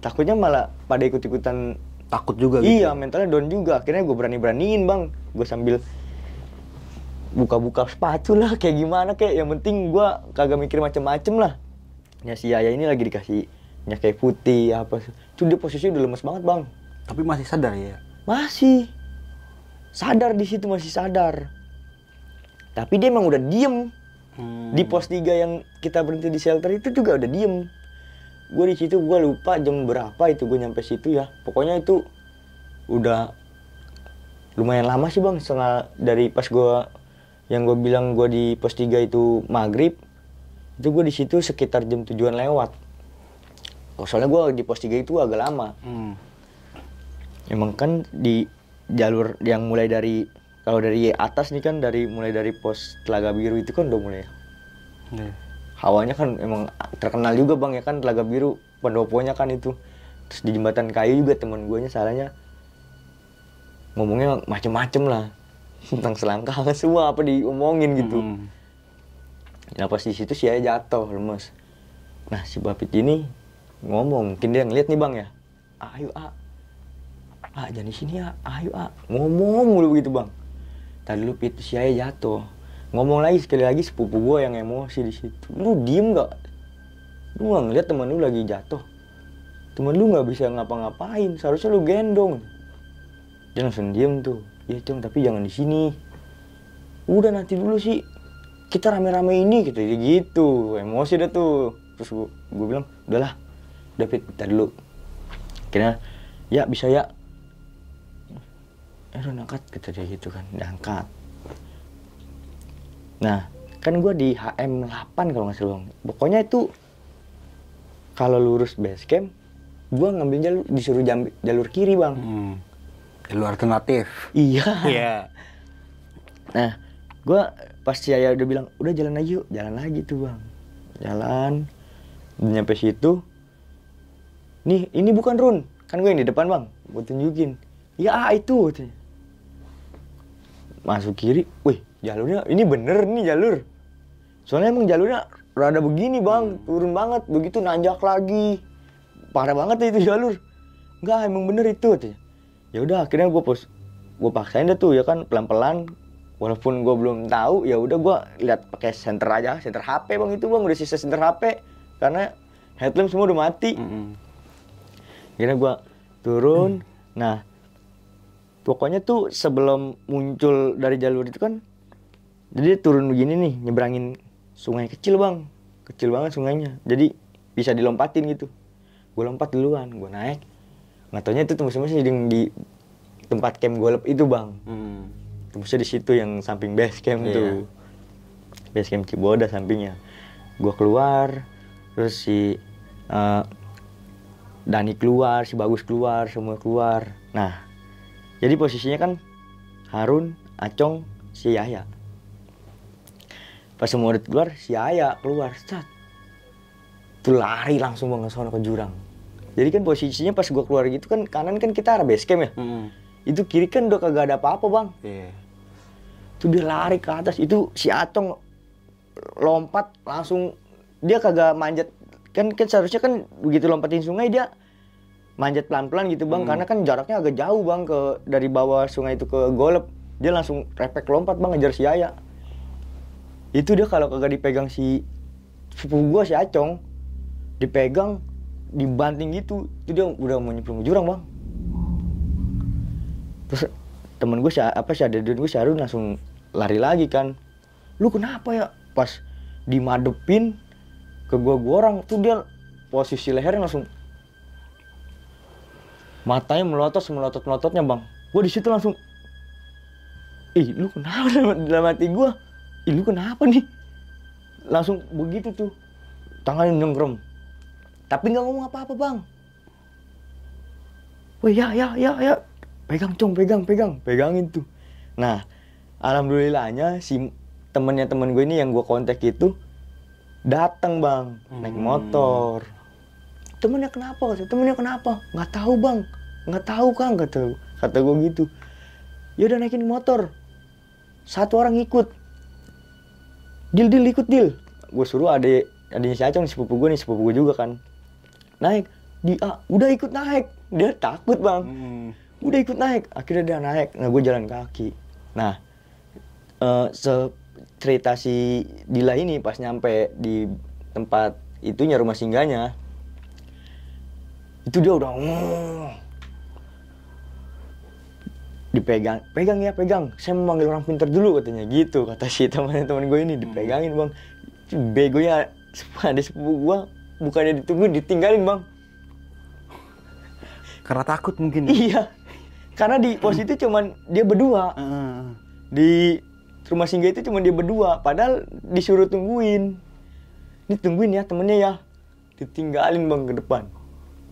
Takutnya malah pada ikut-ikutan Takut juga gitu. Iya, mentalnya down juga. Akhirnya gue berani-beraniin bang. Gue sambil buka-buka sepatu lah, kayak gimana kayak. Yang penting gue kagak mikir macem-macem lah. Ya si Yaya ini lagi dikasih minyak kayak putih apa. Itu dia posisinya udah lemes banget bang. Tapi masih sadar ya? Masih sadar di situ, masih sadar. Tapi dia emang udah diem. Di pos 3 yang kita berhenti di shelter itu juga udah diem. Gue di situ, gue lupa jam berapa itu gue nyampe situ ya. Pokoknya itu udah lumayan lama sih bang. Setengah dari pas gue yang gue bilang gue di pos 3 itu maghrib, itu gue di situ sekitar jam 7-an lewat. Soalnya gue di pos 3 itu agak lama. Emang kan di jalur yang mulai dari, kalau dari atas nih kan, mulai dari pos Telaga Biru itu kan udah mulai. Hawanya kan emang terkenal juga bang ya kan, Telaga Biru, pendoponya kan itu. Terus di jembatan kayu juga temen gue nya salahnya ngomongnya macem-macem lah. tentang selangkangan semua apa diomongin gitu. Nah pas di situ si Ayah jatuh lemes. Nah si Bapit ini ngomong, mungkin dia ngeliat nih bang ya, ayo jangan di sini ya, ayo ngomong mulu begitu bang. Tadi lu Pit, si Ayah jatuh, ngomong lagi sekali lagi sepupu gue yang emosi di situ. Lu diem nggak? Lu nggak ngeliat teman lu lagi jatuh? Temen lu nggak bisa ngapa-ngapain, seharusnya lu gendong. Dia langsung diem tuh. Ya Cung, tapi jangan di sini. Udah nanti dulu sih, kita rame-rame ini gitu, emosi dah tuh. Terus gue bilang, udahlah, David, kita dulu. Kira, ya bisa ya. Udah angkat, kata dia gitu kan, diangkat. Nah, kan gue di HM 8 kalau nggak salah. Pokoknya itu kalau lurus base camp, gue ngambil disuruh jalur kiri bang. Jalur alternatif. Iya. Iya. Nah, gue pas si Ayah udah bilang, udah jalan aja yuk, jalan lagi tuh bang. Jalan, udah nyampe situ. Nih, ini bukan run, kan gue yang di depan bang, gue tunjukin. Ya itu. Masuk kiri, wih jalurnya ini bener nih jalur. Soalnya emang jalurnya rada begini bang, turun banget, begitu nanjak lagi, parah banget itu jalur. Enggak, emang bener itu. Ya udah akhirnya gue paksain dah tuh ya kan pelan-pelan. Walaupun gue belum tahu, ya udah gue lihat pakai senter aja, senter HP bang itu bang, udah sisa senter HP karena headlamp semua udah mati. Akhirnya gue turun, nah pokoknya tuh sebelum muncul dari jalur itu kan, jadi turun begini nih, nyebrangin sungai kecil bang, kecil banget sungainya, jadi bisa dilompatin gitu. Gue lompat duluan, gue naik, nggak taunya itu tembus-tembusnya di tempat camp golep itu bang. Tembusnya di situ yang samping base camp tuh, base camp Ciboda sampingnya. Gue keluar, terus si Dani keluar, si Bagus keluar, semua keluar. Nah, jadi posisinya kan Harun, Acong, si Yahya. Pas semua udah keluar, si Yahya keluar, sat. Tuh lari langsung banget sono ke jurang. Jadi kan posisinya pas gua keluar gitu kan, kanan kan kita arah base camp ya. Itu kiri kan udah kagak ada apa-apa bang. Tuh dia lari ke atas, itu si Acong lompat langsung, dia kagak manjat. Kan seharusnya kan begitu lompatin sungai dia manjat pelan-pelan gitu bang, karena kan jaraknya agak jauh bang dari bawah sungai itu ke golep. Dia langsung refleks lompat bang ngejar si Yaya. Itu dia kalau kagak dipegang si sepupu gua si Acong, dipegang dibanting gitu, itu dia udah mau nyemplung ke jurang bang. Terus temen gue si adek gue si Harun langsung lari lagi kan. Lu kenapa ya? Pas dimadepin ke gua orang tuh dia posisi lehernya langsung, matanya melototnya bang. Gue di situ langsung, ih lu kenapa dalam hati gue? Ih lu kenapa nih? Langsung begitu tuh, tangannya nyengkrem, tapi nggak ngomong apa-apa bang. Wih ya, pegang Cong, pegangin tuh. Nah, alhamdulillahnya si temennya temen gue ini yang gue kontak itu datang bang, naik motor. Temennya kenapa? Nggak tahu bang, nggak tahu Kang, kata gue gitu. Ya udah naikin motor, satu orang ikut. Dil ikut Dil. Gue suruh adiknya si Acong, sepupu gue juga kan. Naik, udah ikut naik. Dia takut bang, udah ikut naik. Akhirnya dia naik, nah gue jalan kaki. Nah, cerita si Dila ini pas nyampe di tempat itunya rumah singgahnya, itu dia udah dipegang ya, saya mau manggil orang pintar dulu katanya gitu, kata si teman gue ini. Dipegangin bang, begonya ada sepupu gue, bukannya ditunggu ditinggalin bang, Karena takut mungkin. Iya, karena di pos itu cuman dia berdua. Di rumah singgah itu cuma dia berdua, padahal disuruh tungguin. Ini tungguin ya temennya ya. Ditinggalin bang ke depan.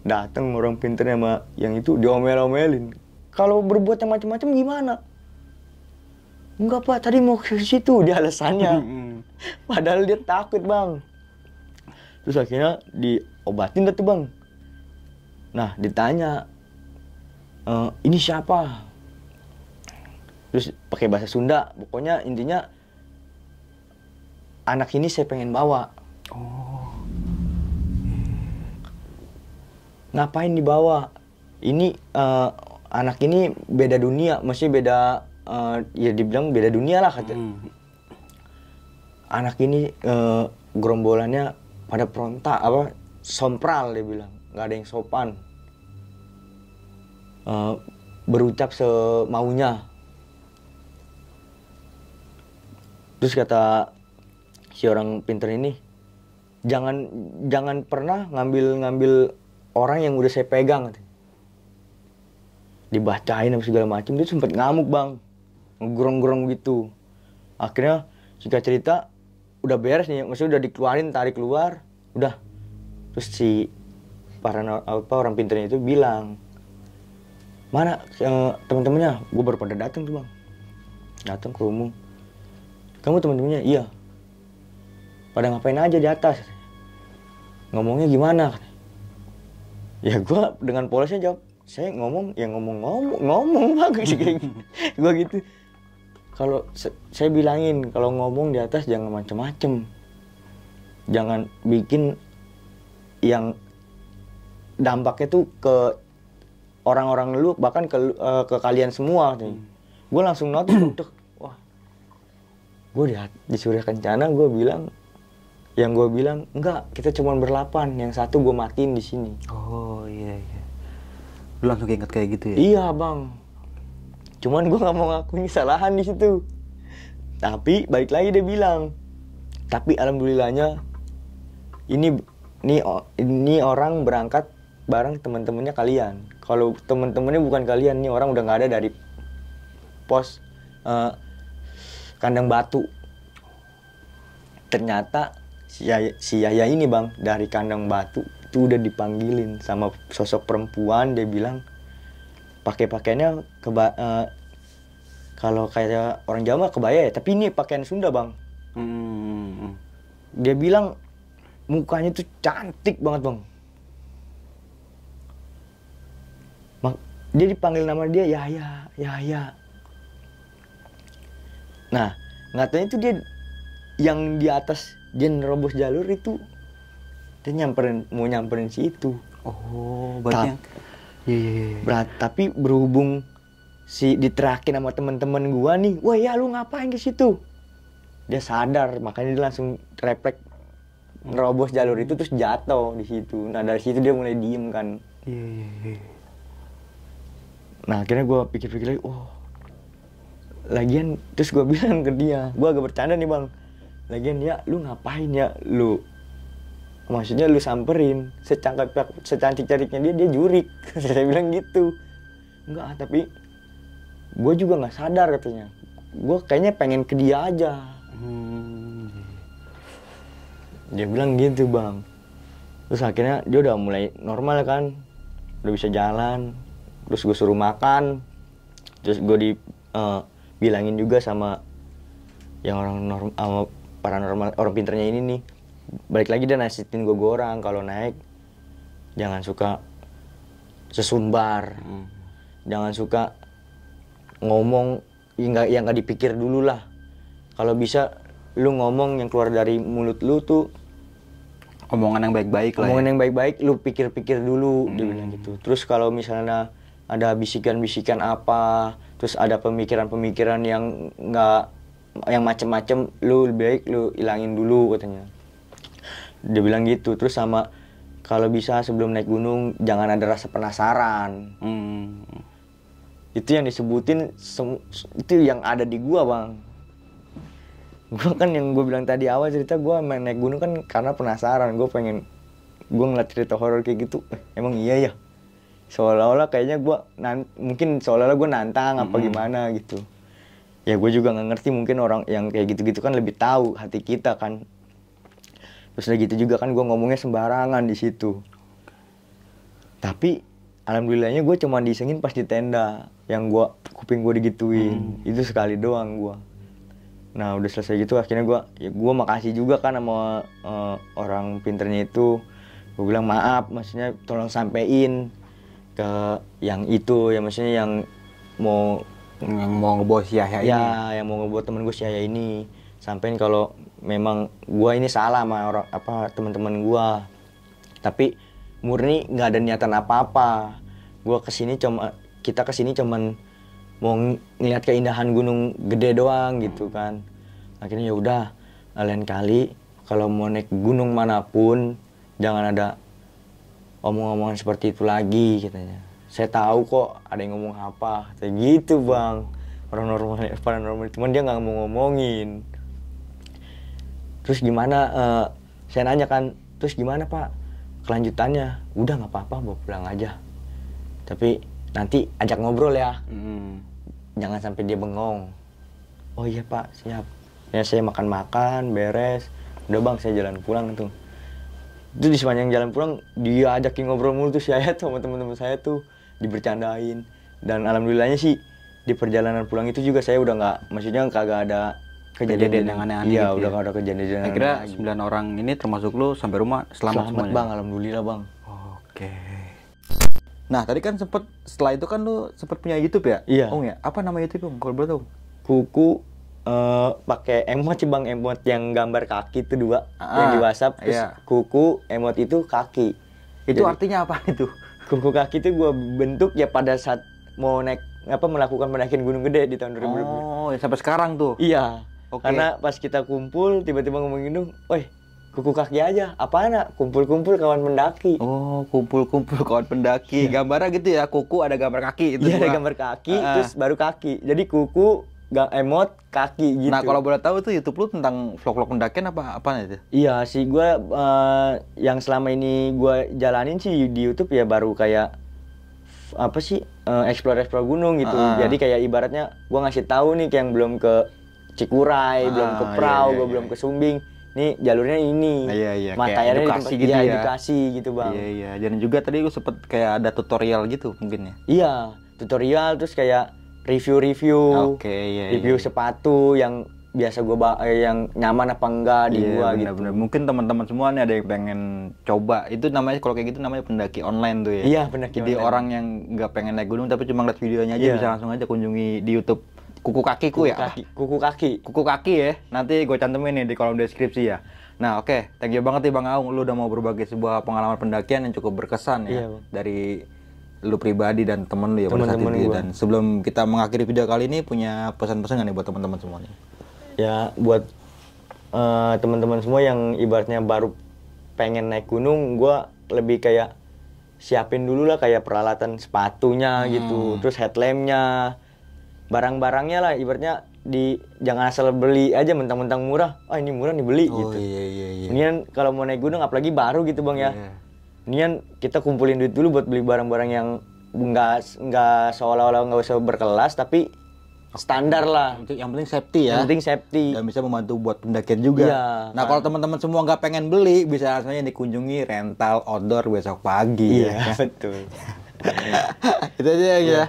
Datang orang pinternya sama yang itu diomel-omelin. Kalau berbuat yang macam-macam gimana? Enggak pak, tadi mau ke situ, dia alasannya. Padahal dia takut bang. Terus akhirnya diobatin dah tuh bang. Nah ditanya, ini siapa? terus pakai bahasa Sunda. Pokoknya intinya anak ini saya pengen bawa. Ngapain dibawa? Ini anak ini beda dunia, maksudnya beda, ya dibilang beda dunia lah kata. Anak ini gerombolannya pada perontak apa, sompral dia bilang, nggak ada yang sopan, berucap semaunya. Terus kata si orang pinter ini, jangan pernah ngambil orang yang udah saya pegang. Dibacain apa segala macam, dia sempet ngamuk bang, ngegrong-grong gitu. Akhirnya singkat cerita udah beres nih, maksudnya udah dikeluarin, tarik keluar, udah. Terus si orang pinternya itu bilang, mana teman-temannya? Gue baru pada datang tuh bang, datang ke rumah. Kamu teman-temannya? Iya. Pada ngapain aja di atas? Ngomongnya gimana? Ya gue dengan polosnya jawab, saya ngomong bagus kayak gue gitu. Kalau saya bilangin kalau ngomong di atas jangan macem-macem, jangan bikin yang dampaknya tuh ke orang-orang lu, bahkan ke kalian semua. Gue langsung notice tuh, wah, gue disuruh kencana. Gue bilang enggak, kita cuma berlapan, yang satu gue matiin di sini. Oh iya. Lu langsung inget kayak gitu ya? Iya bang. Cuman gue nggak mau ngakuin kesalahan di situ. Tapi balik lagi dia bilang, tapi alhamdulillahnya ini orang berangkat bareng teman-temannya kalian. Kalau teman-temannya bukan kalian, ini orang udah nggak ada dari pos kandang batu. Ternyata si Yaya ini bang dari kandang batu itu udah dipanggilin sama sosok perempuan. Dia bilang pakai pakaiannya kalau kayak orang Jawa kebaya ya, tapi ini pakaian Sunda bang. Dia bilang mukanya tuh cantik banget bang. Dia dipanggil nama dia Yaya. Nah ngatanya itu dia yang di atas, dia nerobos jalur itu, dia mau nyamperin si itu. Oh berarti iya. Berat, tapi berhubung si diterakin sama teman-teman gua nih, wah ya lu ngapain ke situ? Dia sadar, makanya dia langsung refleks nerobos jalur itu terus jatuh di situ. Nah dari situ dia mulai diem kan. Iya. Nah akhirnya gua pikir-pikir lagi, lagian terus gua bilang ke dia, gua agak bercanda nih bang. Lagian ya lu ngapain ya lu? Maksudnya lu samperin, secantik-cantiknya dia jurik. Saya bilang gitu. Enggak, tapi gue juga nggak sadar katanya. Gue kayaknya pengen ke dia aja. Dia bilang gitu bang. Terus akhirnya dia udah mulai normal kan, udah bisa jalan. Terus gue suruh makan. Terus gue bilangin juga sama yang paranormal, orang pinternya ini nih. Balik lagi dia nasihatin gue orang kalau naik jangan suka sesumbar, jangan suka ngomong yang nggak dipikir dulu lah. Kalau bisa lu ngomong yang keluar dari mulut lu tuh omongan yang baik-baik lah. Omongan yang baik-baik, lu pikir-pikir dulu. Dia bilang gitu. Terus kalau misalnya ada bisikan-bisikan apa, terus ada pemikiran-pemikiran yang macem-macem, lu lebih baik lu ilangin dulu katanya. Dia bilang gitu. Terus sama kalau bisa sebelum naik gunung jangan ada rasa penasaran. Itu yang disebutin, itu yang ada di gua bang. Gua kan yang gua bilang tadi awal cerita, gua main naik gunung kan karena penasaran. Gua ngeliat cerita horor kayak gitu, emang iya ya, seolah-olah kayaknya mungkin seolah-olah gua nantang apa gimana gitu. Ya gua juga nggak ngerti, mungkin orang yang kayak gitu-gitu kan lebih tahu hati kita kan. Terus udah gitu juga kan gue ngomongnya sembarangan di situ. Tapi alhamdulillahnya gue cuma disengin pas di tenda, yang kuping gue digituin. Itu sekali doang gue. Nah udah selesai gitu akhirnya gue makasih juga kan sama orang pinternya itu. Gue bilang maaf, maksudnya tolong sampein ke yang itu ya, maksudnya yang mau Yang mau ngebawa si Yahya ini. Ya, yang mau ngebuat temen gue si Yahya ini. Sampein kalau memang gue ini salah sama orang apa teman-teman gue. Tapi murni nggak ada niatan apa-apa. Kita kesini cuman mau ngeliat keindahan gunung gede doang gitu kan. Akhirnya ya udah, lain kali kalau mau naik gunung manapun jangan ada omong-omongan seperti itu lagi katanya. Saya tahu kok ada yang ngomong apa, kayak gitu bang. Orang paranormal cuman dia nggak mau ngomongin. Terus gimana? Saya nanya kan, terus gimana pak kelanjutannya? Udah nggak apa-apa, bawa pulang aja. Tapi nanti ajak ngobrol ya. Jangan sampai dia bengong. Oh iya pak, siap. Ya saya makan-makan, beres. Udah bang, saya jalan pulang tuh. Itu di sepanjang jalan pulang dia ajakin ngobrol mulu tuh saya tuh sama teman-teman saya tuh, dibercandain. Dan alhamdulillahnya sih di perjalanan pulang itu juga saya udah nggak, maksudnya kagak ada Kejadian yang aneh-aneh Iya, gitu udah ya? gak ada kejadian Akhirnya 9 orang ini termasuk lu sampai rumah selamat semuanya? bang, alhamdulillah bang. Oke. Nah tadi kan setelah itu kan lu sempet punya YouTube ya? Iya. Oh ya, apa nama YouTube Om? Kalau boleh tahu? Kuku pakai emot sih bang, emot yang gambar kaki itu 2 yang di WhatsApp. Terus iya. kuku, emot itu kaki. Itu Jadi, artinya apa itu? kuku kaki itu gue bentuk ya pada saat mau naik melakukan pendakian Gunung Gede di tahun 2020. Oh, ya sampai sekarang tuh. Iya. Oke. Karena pas kita kumpul tiba-tiba ngomongin dong, "Woi, kuku kaki aja. Apaan nak? Kumpul-kumpul kawan pendaki." Oh, kumpul-kumpul kawan pendaki. Gambarnya gitu ya, kuku ada gambar kaki itu. Iya, ada dua. gambar kaki terus baru kaki. Jadi kuku, emot, kaki gitu. Nah, kalau boleh tahu tuh YouTube lu tentang vlog-vlog pendakian apa itu? Iya sih, gue yang selama ini gue jalanin sih di YouTube ya baru kayak apa sih explore gunung gitu. Jadi kayak ibaratnya gue ngasih tahu nih kayak yang belum ke Cikuray, belum ke Prau, gue belum ke Sumbing. Nih jalurnya ini. Iya. Matanya Edukasi di gitu ya. edukasi gitu bang. Iya. Dan juga tadi lu sempet kayak ada tutorial gitu mungkin ya? Iya, tutorial terus kayak review. Oke, iya. Review sepatu yang biasa gue yang nyaman apa enggak di gua gitu. Bener. Mungkin teman-teman semua nih ada yang pengen coba. Itu namanya kalau kayak gitu namanya pendaki online tuh ya. Iya, pendaki Jadi online. orang yang nggak pengen naik gunung tapi cuma lihat videonya aja Iya. bisa langsung aja kunjungi di YouTube Kuku Kakiku ya. Kuku kaki. Kuku Kaki ya. Nanti gue cantumin nih di kolom deskripsi ya. Nah, oke. Thank you banget nih Bang Aung, lu udah mau berbagi sebuah pengalaman pendakian yang cukup berkesan ya. Iya, Bang. Dari lu pribadi dan temen lu ya pada saat Temen-temen itu. gua. Dan sebelum kita mengakhiri video kali ini punya pesan-pesan nggak nih buat teman-teman semuanya? Ya buat teman-teman semua yang ibaratnya baru pengen naik gunung, gue lebih kayak siapin dulu lah kayak peralatan sepatunya gitu, terus headlampnya, barang-barangnya lah ibaratnya jangan asal beli aja mentang-mentang murah. Ah ini murah nih beli gitu. Iya. Inian kalau mau naik gunung apalagi baru gitu bang ya. Iya. Inian kita kumpulin duit dulu buat beli barang-barang yang nggak seolah-olah nggak usah berkelas tapi standar lah. Yang penting safety ya. Yang penting safety. Dan bisa membantu buat pendakian juga. Iya, Nah, kalau teman-teman semua nggak pengen beli, bisa langsung aja dikunjungi rental outdoor besok pagi. Iya ya. betul. Itu aja ya.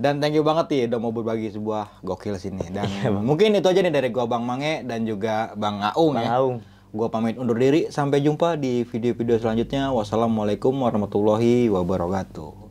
Dan thank you banget nih udah mau berbagi sebuah gokil sini. Dan mungkin itu aja nih dari gua Bang Mange dan juga Bang Aung Bang ya. Aung. Gua pamit undur diri. Sampai jumpa di video-video selanjutnya. Wassalamualaikum warahmatullahi wabarakatuh.